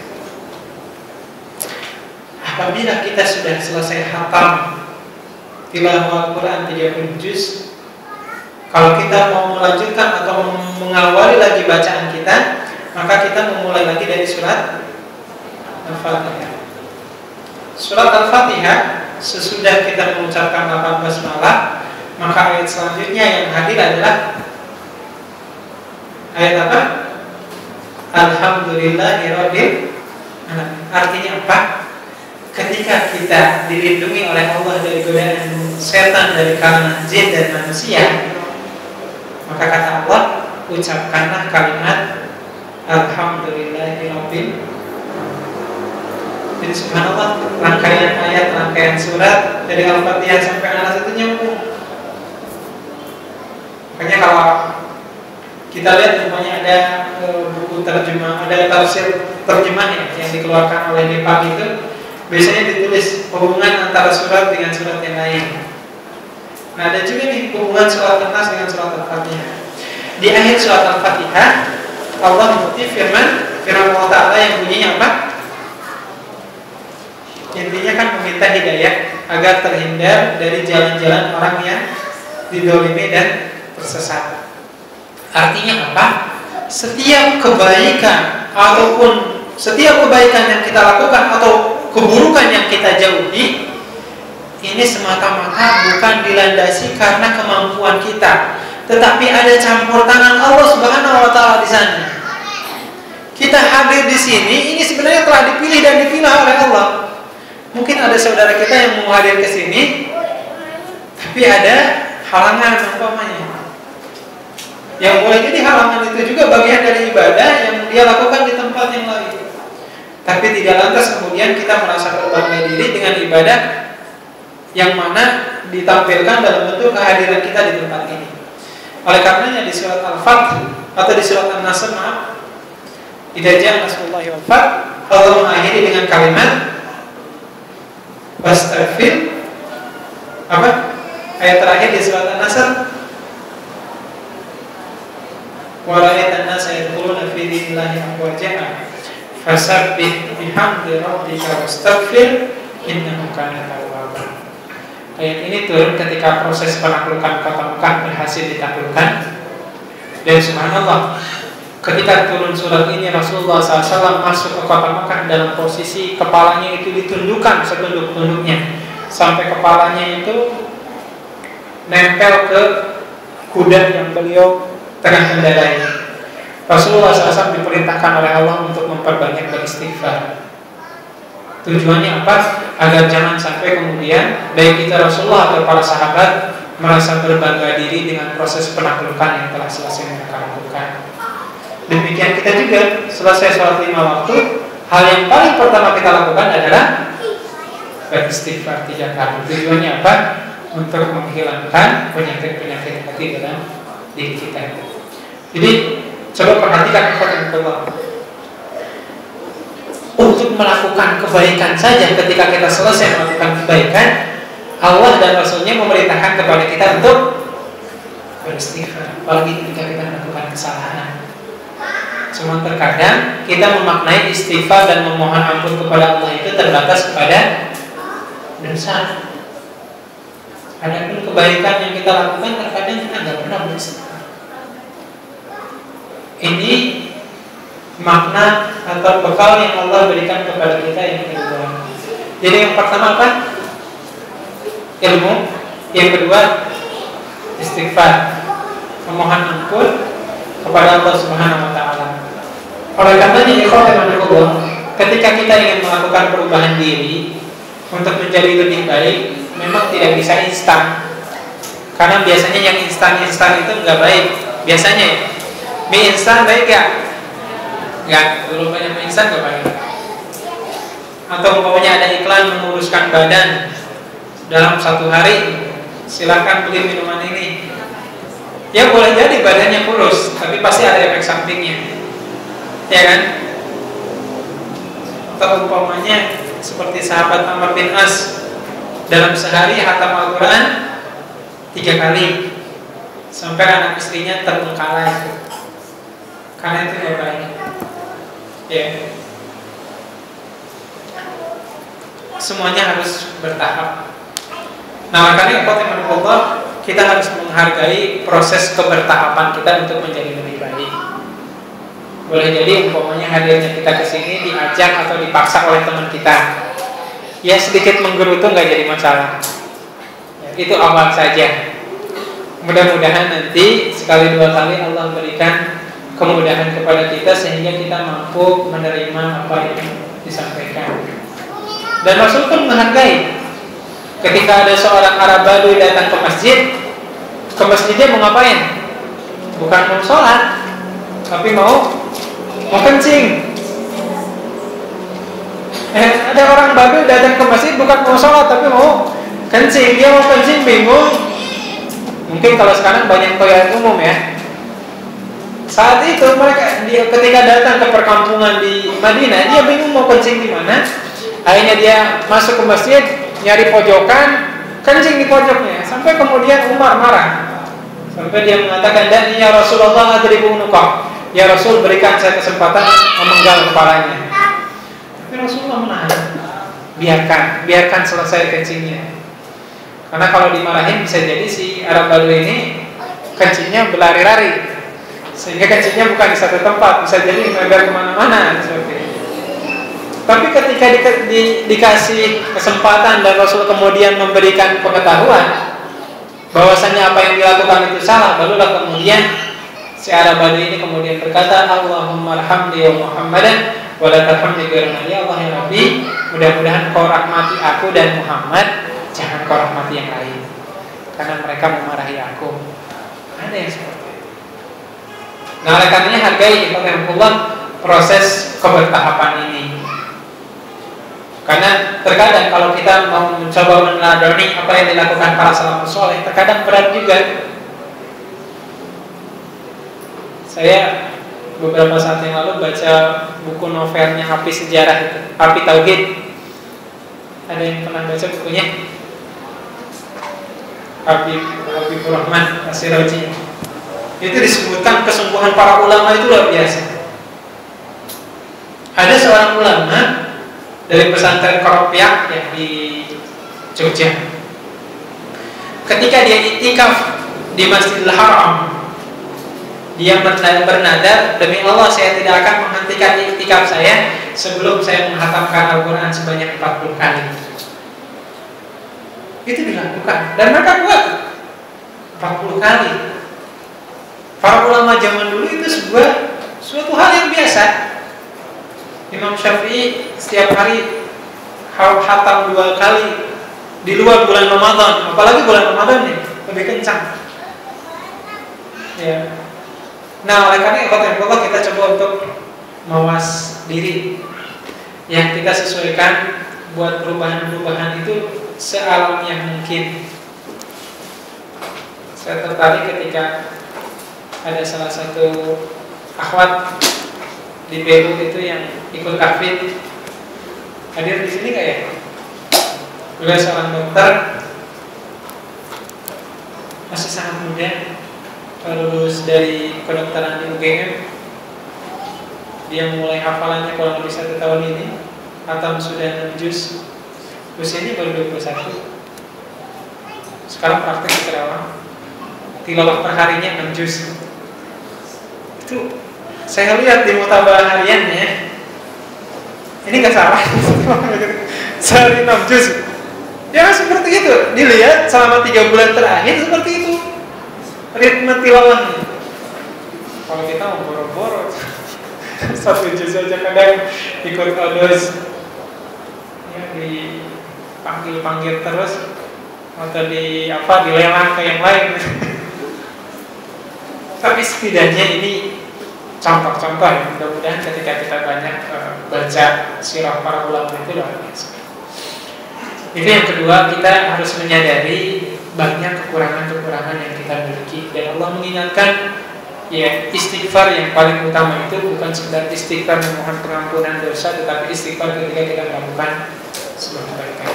Apabila kita sudah selesai khatam tilawah Al-Quran 30 juz, kalau kita mau melanjutkan atau mengawali lagi bacaan kita, maka kita memulai lagi dari surat Al-Fatihah. Surat Al-Fatihah sesudah kita mengucapkan 8 basmalah, maka ayat selanjutnya yang hadir adalah ayat apa? Alhamdulillahirabbil alamin. Artinya apa? Ketika kita dilindungi oleh Allah dari godaan setan, dari kalangan jin dan manusia, maka kata Allah, ucapkanlah kalimat Alhamdulillahirabbil. Jadi subhanallah, rangkaian ayat, rangkaian surat dari Al-Fatihah sampai An-Nas itu nyambung. Makanya kalau kita lihat umpamanya ada buku terjemah, ada tafsir terjemah yang dikeluarkan oleh Nepal itu, biasanya ditulis hubungan antara surat dengan surat yang lain. Nah, ada juga nih hubungan surat An-Nas dengan surat Al-Fatihah. Di akhir surat Al-Fatihah, Allah mengutip firman Allah Ta'ala yang bunyinya apa? Intinya kan meminta hidayah agar terhindar dari jalan-jalan orang yang didolimi dan tersesat. Artinya apa? Setiap kebaikan ataupun setiap kebaikan yang kita lakukan atau keburukan yang kita jauhi, ini semata-mata bukan dilandasi karena kemampuan kita, tetapi ada campur tangan Allah Subhanahu wa Ta'ala di sana. Kita hadir di sini, ini sebenarnya telah dipilih dan dipilah oleh Allah. Mungkin ada saudara kita yang mau hadir ke sini, tapi ada halangan umpamanya. Yang boleh jadi halangan itu juga bagian dari ibadah yang dia lakukan di tempat yang lain. Tapi tidak lantas kemudian kita merasa berbangga diri dengan ibadah yang mana ditampilkan dalam bentuk kehadiran kita di tempat ini. Oleh karenanya di surat Al-Fath atau di surat An-Nasr, idza jaa nasrullahi wal fath, Allah mengakhiri dengan kalimat wastaghfir. Apa? Ayat terakhir di surat An-Nasr, wa ra'aitan nasa yadkhuluna fi dinillahi afwaja fasabbih bihamdi rabbika wastaghfir innahu kana tawwaba. Ayat ini turun ketika proses penaklukan kota Mekah berhasil ditaklukkan. Dan subhanallah, ketika turun surat ini Rasulullah SAW masuk ke kota Mekah dalam posisi kepalanya itu ditundukkan setunduk-tunduknya, sampai kepalanya itu nempel ke kuda yang beliau tengah kendarai. Rasulullah SAW diperintahkan oleh Allah untuk memperbanyak beristighfar. Tujuannya apa? Agar jangan sampai kemudian baik kita Rasulullah atau para sahabat merasa berbangga diri dengan proses penaklukan yang telah selesai mereka lakukan. Demikian kita juga selesai sholat 5 waktu, hal yang paling pertama kita lakukan adalah beristighfar 3 kali. Tujuannya apa? Untuk menghilangkan penyakit-penyakit hati dalam diri kita. Jadi coba perhatikan Allah. Untuk melakukan kebaikan saja, ketika kita selesai melakukan kebaikan, Allah dan Rasulnya memerintahkan kepada kita untuk beristighfar. Apalagi ketika kita melakukan kesalahan. Cuma terkadang kita memaknai istighfar dan memohon ampun kepada Allah itu terbatas kepada dosa. Adapun kebaikan yang kita lakukan terkadang kita nggak pernah beristighfar. Ini makna atau bekal yang Allah berikan kepada kita yang kedua. Jadi yang pertama apa? Ilmu. Yang kedua istighfar, memohon ampun kepada Allah Subhanahu wa taala. Oleh karenanya ikhwan, ketika kita ingin melakukan perubahan diri untuk menjadi lebih baik, memang tidak bisa instan. Karena biasanya yang instan-instan itu nggak baik. Biasanya mie instan baik ya? Enggak, dulu banyak mie instan nggak baik. Atau umpamanya ada iklan menguruskan badan dalam 1 hari, silakan beli minuman ini. Ya boleh jadi badannya kurus, tapi pasti ada efek sampingnya, ya kan? Atau umpamanya seperti sahabat Amr bin As, dalam sehari khatam Al-Quran 3 kali, sampai anak istrinya terbengkalai, karena itu nggak baik. Ya, semuanya harus bertahap. Nah, makanya kita harus menghargai proses kebertahapan kita untuk menjadi lebih baik. Boleh jadi umpamanya hadirnya kita ke sini diajak atau dipaksa oleh teman kita, ya sedikit menggerutu nggak jadi masalah. Ya, itu awal saja. Mudah-mudahan nanti sekali 2 kali Allah berikan kemudahan kepada kita sehingga kita mampu menerima apa yang disampaikan. Dan Rasul pun menghargai. Ketika ada seorang Arab Badui datang ke masjidnya mau ngapain? Bukan mau sholat, tapi mau kencing. Ada orang Badui datang ke masjid bukan mau sholat, tapi mau kencing. Dia mau kencing bingung. Mungkin kalau sekarang banyak toilet umum ya. Saat itu dia ketika datang ke perkampungan di Madinah, dia bingung mau kencing di mana. Akhirnya dia masuk ke masjid, nyari pojokan, kencing di pojoknya. Sampai kemudian Umar marah. Sampai dia mengatakan, "Dan ya Rasulullah adribu unuqah." Ya Rasul, berikan saya kesempatan memenggal kepalanya. Tapi Rasulullah menahan. Biarkan selesai kencingnya. Karena kalau dimarahin bisa jadi si Arab Badui ini kencingnya berlari-lari, sehingga kencingnya bukan di satu tempat, bisa jadi melebar kemana-mana seperti itu. Tapi ketika dikasih kesempatan dan Rasul kemudian memberikan pengetahuan bahwasanya apa yang dilakukan itu salah, barulah kemudian si Arab Badui ini kemudian berkata, "Allahumma arhamni wa Muhammadan Wala tarhamni ghairan ya Allah ya Rabbi, mudah-mudahan Kau rahmati aku dan Muhammad, jangan Kau rahmati yang lain, karena mereka memarahi aku. Ada yang seperti itu. Nah, oleh karenanya hargai Allah proses kebertahapan ini. Karena terkadang kalau kita mau mencoba meneladani apa yang dilakukan para salafus saleh, terkadang berat juga. Saya beberapa saat yang lalu baca buku novelnya Api Sejarah itu, Api Tauhid. Ada yang pernah baca bukunya? Habib Rahman As-Siraji. Itu disebutkan kesungguhan para ulama itu luar biasa. Ada seorang ulama dari pesantren Koropiak yang di Jogja. Ketika dia iktikaf di Masjidil Haram, dia bernadar, demi Allah saya tidak akan menghentikan iktikaf saya sebelum saya menghatamkan Al-Quran sebanyak 40 kali. Itu dilakukan dan mereka kuat 40 kali. Para ulama zaman dulu itu suatu hal yang biasa. Imam Syafi'i setiap hari khatam 2 kali di luar bulan Ramadan, apalagi bulan Ramadan nih lebih kencang. Ya. Nah, oleh karena itu kita coba untuk mawas diri, yang kita sesuaikan buat perubahan-perubahan itu sealamiah mungkin. Saya tertarik ketika ada salah satu akhwat di Peru itu yang ikut kafir. Hadir di sini nggak ya? Beliau seorang dokter, masih sangat muda, lulus dari kedokteran di UGM. Dia mulai hafalannya kurang lebih 1 tahun ini, hatam sudah 6 juz. Usianya baru 21. Sekarang praktek di Kerawang, tilawah perharinya 6 juz. Itu saya lihat di mutabaah hariannya, ini gak salah. Sehari 6 juz. Ya seperti itu. Dilihat selama 3 bulan terakhir seperti itu ritme tilawahnya. Kalau kita mau boro-boro 1 juz saja kadang ikut odos, ya dipanggil terus, atau dilelang ke yang lain. Tapi setidaknya ini contoh-contoh ya. Mudah-mudahan ketika kita banyak baca sirah para ulama itu luar biasa. Itu yang kedua, kita harus menyadari banyak kekurangan-kekurangan yang kita miliki, dan Allah mengingatkan ya, istighfar yang paling utama itu bukan sekedar istighfar memohon pengampunan dosa, tetapi istighfar ketika kita melakukan sebuah kebaikan.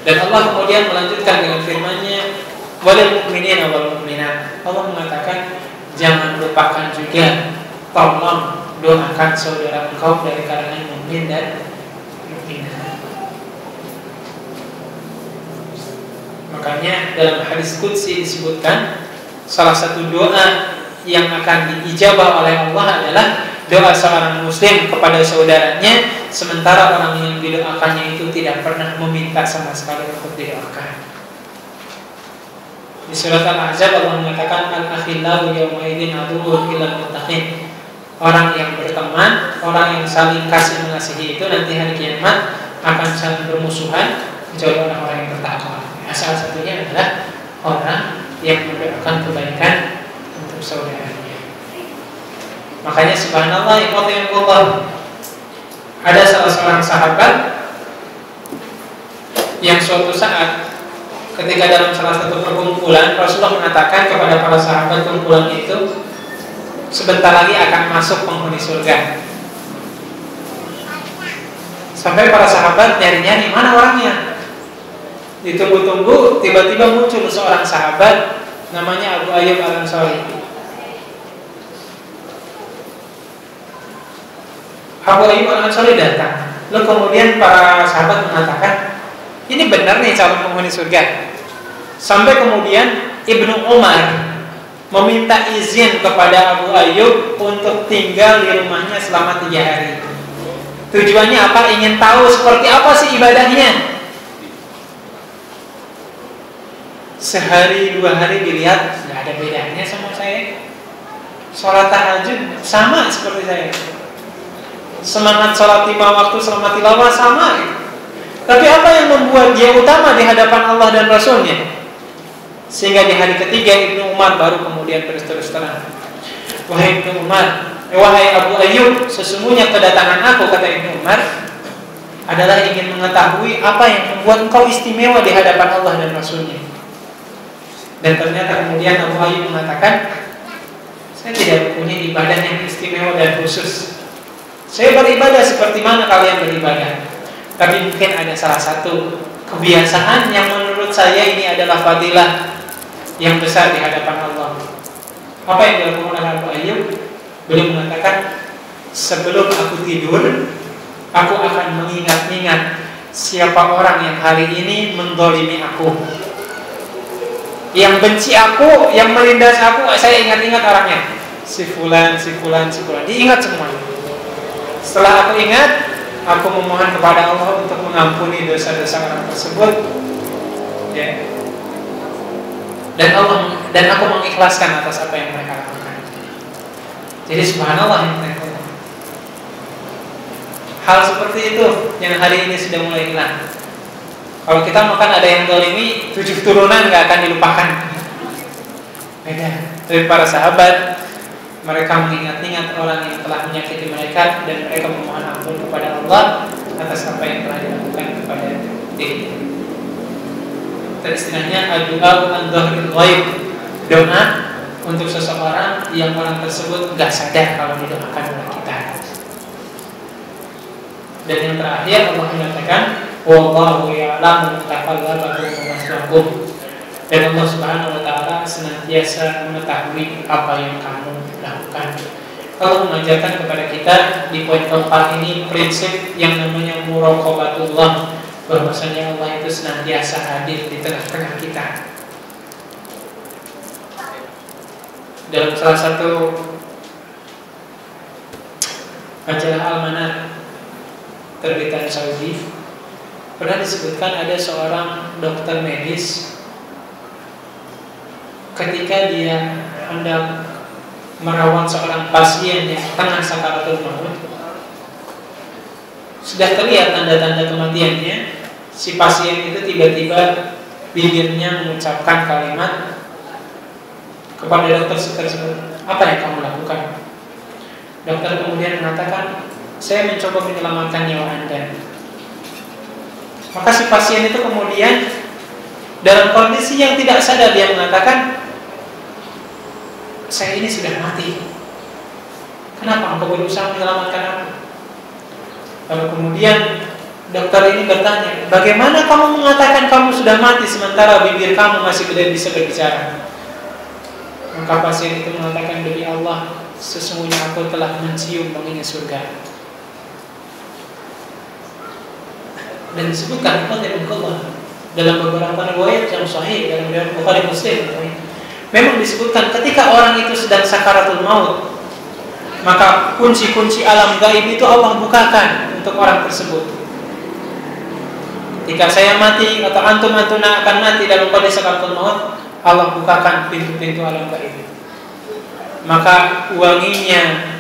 Dan Allah kemudian melanjutkan dengan firman-Nya, walil mu'minina wal mu'minat. Allah mengatakan, jangan lupakan juga, tolong doakan saudara engkau dari kalangan mukmin dan mukminat. Makanya dalam hadis qudsi disebutkan, salah satu doa yang akan diijabah oleh Allah adalah doa seorang muslim kepada saudaranya, sementara orang yang didoakannya itu tidak pernah meminta sama sekali untuk didoakan. Di surat Al-Ahzab Allah mengatakan, al-akhillahu yawma idzin aduwwun illal muttaqin. Orang yang berteman, orang yang saling kasih mengasihi itu nanti hari kiamat akan saling bermusuhan kecuali orang-orang yang bertakwa. Salah satunya adalah orang yang mendoakan kebaikan untuk saudaranya. Makanya subhanallah, ikhwatullah, ada salah seorang sahabat yang suatu saat ketika dalam salah satu perkumpulan, Rasulullah mengatakan kepada para sahabat kumpulan itu, sebentar lagi akan masuk penghuni surga. Sampai para sahabat nyari-nyari mana orangnya. Ditunggu-tunggu, tiba-tiba muncul seorang sahabat namanya Abu Ayyub Al-Ansari. Abu Ayyub Al-Ansari datang. Lalu kemudian para sahabat mengatakan, ini benar nih calon penghuni surga. Sampai kemudian Ibnu Umar meminta izin kepada Abu Ayyub untuk tinggal di rumahnya selama 3 hari. Tujuannya apa? Ingin tahu seperti apa sih ibadahnya. Sehari 2 hari dilihat nggak ada bedanya sama saya. Sholat tahajud sama seperti saya. semangat sholat 5 waktu selama tilawah sama gitu. Tapi apa yang membuat dia utama di hadapan Allah dan Rasulnya? Sehingga di hari ketiga Ibnu Umar baru kemudian terus terang, wahai Ibnu Umar, wahai Abu Ayyub, sesungguhnya kedatangan aku, kata Ibnu Umar, adalah ingin mengetahui apa yang membuat engkau istimewa di hadapan Allah dan Rasulnya. Dan ternyata kemudian Abu Ayyub mengatakan, saya tidak punya ibadah yang istimewa dan khusus. Saya beribadah seperti mana kalian beribadah. Tapi mungkin ada salah satu kebiasaan yang menurut saya ini adalah fadilah yang besar di hadapan Allah. Apa yang dilakukan oleh Abu Ayyub? Beliau mengatakan, sebelum aku tidur, aku akan mengingat-ingat siapa orang yang hari ini mendolimi aku, yang benci aku, yang menindas aku. Saya ingat-ingat orangnya, si fulan, diingat semua. Setelah aku ingat, aku memohon kepada Allah untuk mengampuni dosa-dosa orang tersebut, ya. Dan aku mengikhlaskan atas apa yang mereka lakukan. Jadi subhanallah yang mereka lakukan. Hal seperti itu yang hari ini sudah mulai hilang. Kalau kita makan ada yang zalimi, 7 turunan gak akan dilupakan. Beda. Dari para sahabat, mereka mengingat-ingat orang yang telah menyakiti mereka dan mereka memohon ampun kepada Allah atas apa yang telah dilakukan kepada diri. Istilahnya ad-du'a an dhahril ghaib, doa untuk seseorang yang orang tersebut gak sadar kalau didoakan oleh kita. Dan yang terakhir Allah menyatakan, wallahu ya'lamu taqallabakum wa maswaakum. Dan Allah Subhanahu wa taala senantiasa mengetahui apa yang kamu lakukan. Allah mengajarkan kepada kita di poin keempat ini prinsip yang namanya muraqabatullah, bahwasanya Allah itu senantiasa hadir di tengah-tengah kita. Dalam salah satu majalah Al-Manar terbitan Saudi pernah disebutkan ada seorang dokter medis ketika dia hendak merawat seorang pasien yang tengah sakaratul maut. Sudah terlihat tanda-tanda kematiannya. Si pasien itu tiba-tiba bibirnya mengucapkan kalimat kepada dokter tersebut, apa yang kamu lakukan? Dokter kemudian mengatakan, saya mencoba menyelamatkan nyawa Anda. Maka si pasien itu kemudian dalam kondisi yang tidak sadar dia mengatakan, saya ini sudah mati. Kenapa engkau berusaha menyelamatkan aku? Lalu kemudian dokter ini bertanya, bagaimana kamu mengatakan kamu sudah mati sementara bibir kamu masih bisa berbicara? Maka pasien itu mengatakan, demi Allah, sesungguhnya aku telah mencium wanginya surga. Dan disebutkan dalam beberapa riwayat yang sahih, dalam riwayat Bukhari Muslim, memang disebutkan ketika orang itu sedang sakaratul maut, maka kunci-kunci alam gaib itu Allah bukakan untuk orang tersebut. Ketika saya mati atau antum-antuna akan mati dalam kondisi sakaratul maut, Allah bukakan pintu-pintu alam gaib. Maka wanginya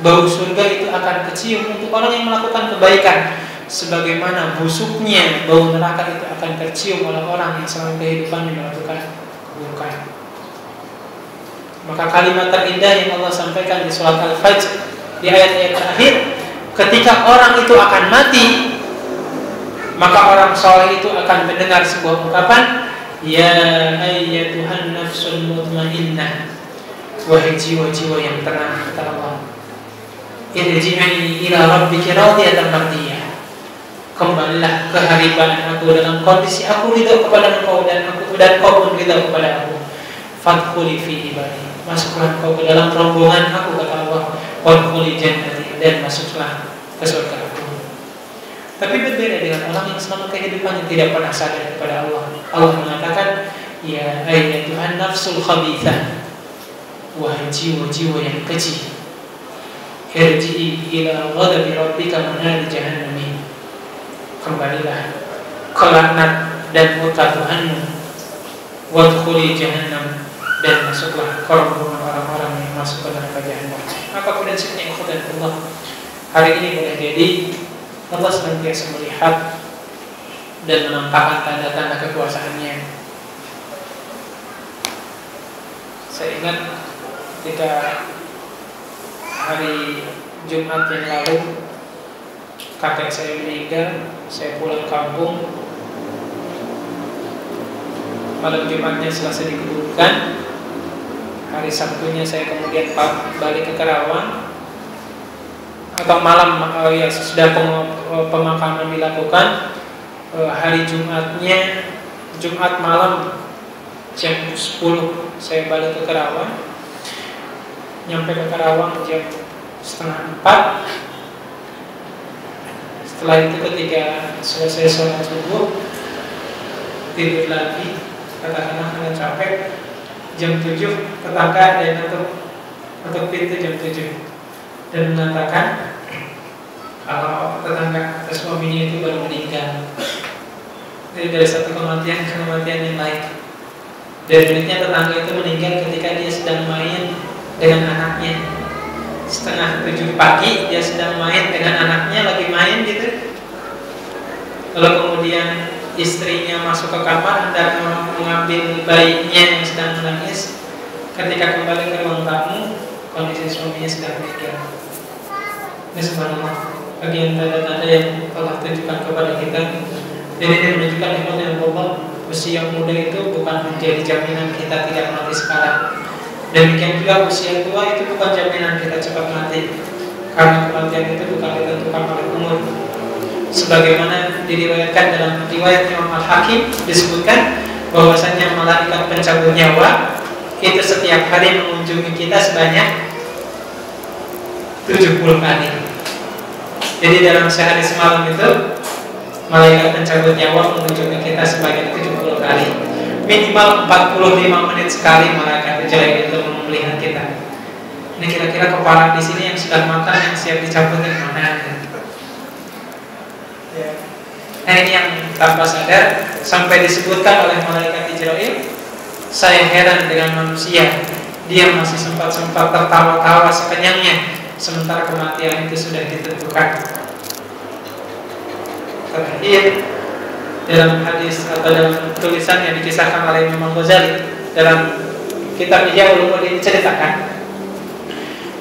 bau surga itu akan kecium untuk orang yang melakukan kebaikan, sebagaimana busuknya bau neraka itu akan tercium oleh orang yang selama kehidupannya melakukan keburukan. Maka kalimat terindah yang Allah sampaikan di surat Al-Fajr di ayat-ayat terakhir, ketika orang itu akan mati, maka orang saleh itu akan mendengar sebuah ungkapan, ya ayyatuhan nafsul mutmainnah, wahai jiwa-jiwa yang tenang, kata Allah, irji'i ila rabbiki radiyatan mardiyah, kembalilah ke hadirat aku dalam kondisi aku ridha kepada engkau dan kau pun ridha kepada aku. Fadkhuli fi ibadi, masuklah kau ke dalam rombongan aku, kata Allah. Wadkhuli jannati, dan masuklah ke surga aku. Tapi berbeda dengan orang yang selama kehidupannya tidak pernah sadar kepada Allah. Allah mengatakan, ya ayyatuhan nafsul khabithah, wahai jiwa-jiwa yang keji, irji'i ila ghadabi rabbika min jahannam, kembalilah ke laknat dan murka Tuhanmu. Wadkhuli jahannam, dan masuklah ke rombongan orang-orang yang masuk ke neraka jahannam. Maka prinsipnya ikhwan Allah, hari ini boleh jadi Allah senantiasa melihat dan menampakkan tanda-tanda kekuasaannya. Saya ingat ketika hari Jumat yang lalu kakek saya meninggal, saya pulang kampung. Malam Jumatnya selesai dikuburkan, hari Sabtunya saya kemudian balik ke Karawang, atau malam sudah pemakaman dilakukan. Hari Jumatnya, Jumat malam jam 10 saya balik ke Karawang. Nyampe ke Karawang jam 3:30. Setelah itu ketika selesai sholat subuh, tidur lagi, katakanlah karena capek. Jam 7 tetangga dan untuk pintu jam 7 dan mengatakan kalau tetangga atas suaminya itu baru meninggal. Jadi dari satu kematian ke kematian yang lain. Dan uniknya tetangga itu meninggal ketika dia sedang main dengan anaknya. 6:30 pagi dia sedang main dengan anaknya, lagi main gitu. Lalu kemudian istrinya masuk ke kamar hendak mengambil bayinya yang sedang menangis. Ketika kembali ke ruang tamu, kondisi suaminya sedang meninggal. Ini subhanallah, bagian tanda-tanda yang Allah tunjukkan kepada kita. Jadi ini menunjukkan nikmatnya Allah. Usia muda itu bukan menjadi jaminan kita tidak mati sekarang. Demikian juga usia tua itu bukan jaminan kita cepat mati, karena kematian itu bukan ditentukan oleh umur. Sebagaimana diriwayatkan dalam riwayat Imam Al-Hakim, disebutkan bahwasanya malaikat pencabut nyawa itu setiap hari mengunjungi kita sebanyak 70 kali. Jadi dalam sehari semalam itu malaikat pencabut nyawa mengunjungi kita sebanyak 70 kali. Minimal 45 menit sekali malaikat pencabut itu melihat kita. Ini kira-kira kepala di sini yang sudah matang yang siap dicabut yang mana? Nah ini yang tanpa sadar sampai disebutkan oleh malaikat Jibril, saya heran dengan manusia, dia masih sempat tertawa-tawa sekenyangnya, sementara kematian itu sudah ditentukan. Terakhir dalam hadis atau dalam tulisan yang dikisahkan oleh Imam Ghazali dalam kitab Ihya Ulumuddin diceritakan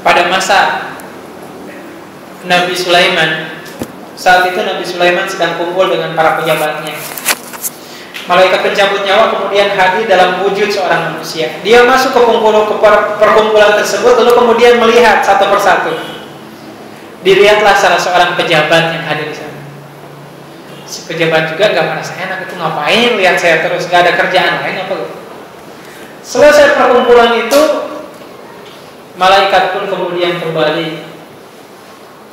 pada masa Nabi Sulaiman. Saat itu Nabi Sulaiman sedang kumpul dengan para pejabatnya. Malaikat pencabut nyawa kemudian hadir dalam wujud seorang manusia. Dia masuk ke perkumpulan tersebut, lalu kemudian melihat satu persatu. Dilihatlah salah seorang pejabat yang hadir di sana. Si pejabat juga gak merasa enak, itu ngapain lihat saya terus, gak ada kerjaan lain apa gitu. Selesai perkumpulan itu, malaikat pun kemudian kembali.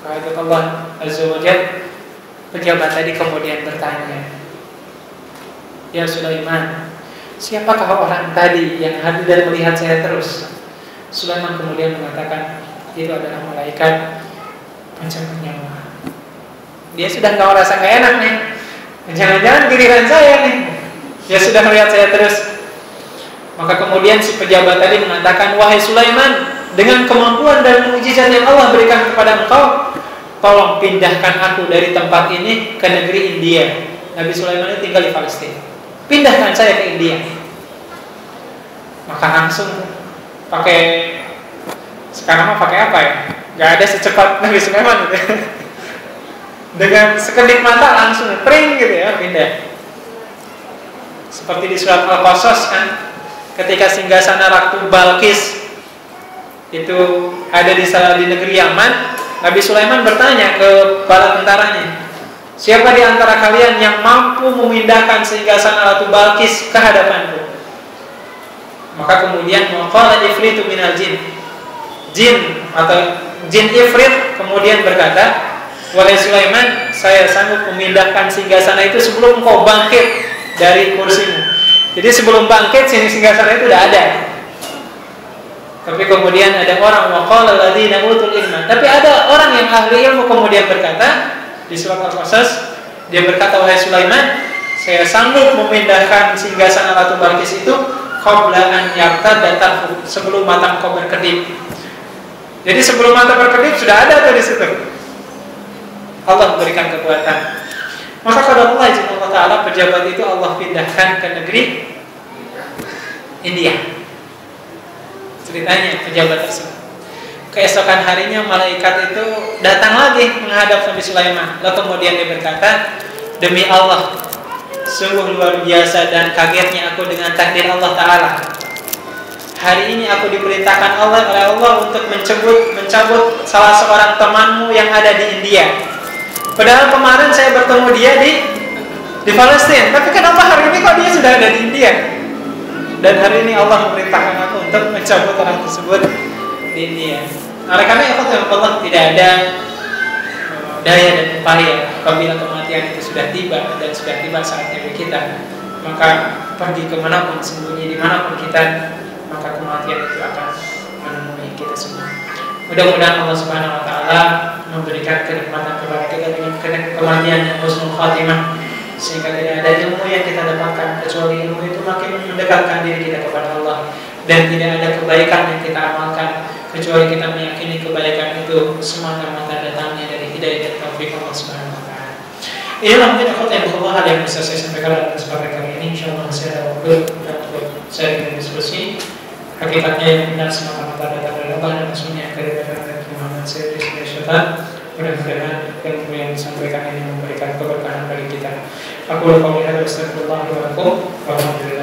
Kata Allah Azza wa Jalla, pejabat tadi kemudian bertanya, ya Sulaiman, siapakah orang tadi yang hadir dan melihat saya terus? Sulaiman kemudian mengatakan, itu adalah malaikat pencabut nyawa. Dia sudah gak merasa gak enak nih, jangan-jangan giliran saya nih. Dia sudah melihat saya terus. Maka kemudian si pejabat tadi mengatakan, wahai Sulaiman, dengan kemampuan dan mukjizat yang Allah berikan kepada engkau, tolong pindahkan aku dari tempat ini ke negeri India. Nabi Sulaiman itu tinggal di Palestina. Pindahkan saya ke India. Maka langsung pakai, sekarang mah pakai apa ya? Gak ada secepat Nabi Sulaiman gitu. Dengan sekedip mata langsung pring gitu ya, pindah. Seperti di surat Al-Qasas kan, ketika singgasana Ratu Balqis itu ada di negeri Yaman, Nabi Sulaiman bertanya ke bala tentaranya, siapa di antara kalian yang mampu memindahkan singgasana Ratu Balqis ke hadapanku? Maka kemudian qala ifritu minal jin, jin atau jin ifrit kemudian berkata, wahai Sulaiman, saya sanggup memindahkan singgasana itu sebelum engkau bangkit dari kursimu. Jadi sebelum bangkit singgasana itu sudah ada. Tapi kemudian ada orang waqala alladziina utul ilma. Tapi ada orang yang ahli ilmu kemudian berkata di surat Al-Qasas, dia berkata, wahai Sulaiman, saya sanggup memindahkan singgasana Ratu Balqis itu qabla an yartadda tarfu, sebelum mata engkau berkedip. Jadi sebelum mata berkedip sudah ada tuh di situ. Allah memberikan kekuatan. Maka pada Allah Subhanahu wa taala pejabat itu Allah pindahkan ke negeri India. Ceritanya pejabat tersebut. Keesokan harinya malaikat itu datang lagi menghadap Nabi Sulaiman. Lalu kemudian dia berkata, demi Allah, sungguh luar biasa dan kagetnya aku dengan takdir Allah Ta'ala. Hari ini aku diperintahkan oleh Allah untuk mencabut salah seorang temanmu yang ada di India. Padahal kemarin saya bertemu dia di Palestina. Tapi kenapa hari ini kok dia sudah ada di India? Dan hari ini Allah memerintahkan aku untuk mencabut orang tersebut di India. Oleh karena itu Allah tidak ada daya dan upaya apabila kematian itu sudah tiba dan sudah tiba saatnya bagi kita, maka pergi kemanapun, sembunyi dimanapun kita, maka kematian itu akan menemui kita semua. Mudah-mudahan Allah Subhanahu wa taala memberikan kenikmatan kepada kita dengan kematian yang husnul khatimah, sehingga tidak ada ilmu yang kita dapatkan kecuali ilmu itu makin mendekatkan diri kita kepada Allah, dan tidak ada kebaikan yang kita amalkan kecuali kita meyakini kebaikan itu semata-mata datangnya dari hidayah dan taufik Allah Subhanahu wa taala. Inilah mungkin hal yang bisa saya sampaikan dalam kesempatan kali ini. Insyaallah masih ada waktu untuk saya diskusi. Hakikatnya yang benar semata-mata datang dari Allah dan Rasulnya dari Muhammad SAW. Mudah-mudahan ilmu yang disampaikan ini memberikan keberkahan bagi kita. Aku lakukan hal astagfirullah wa lakum wa alhamdulillah.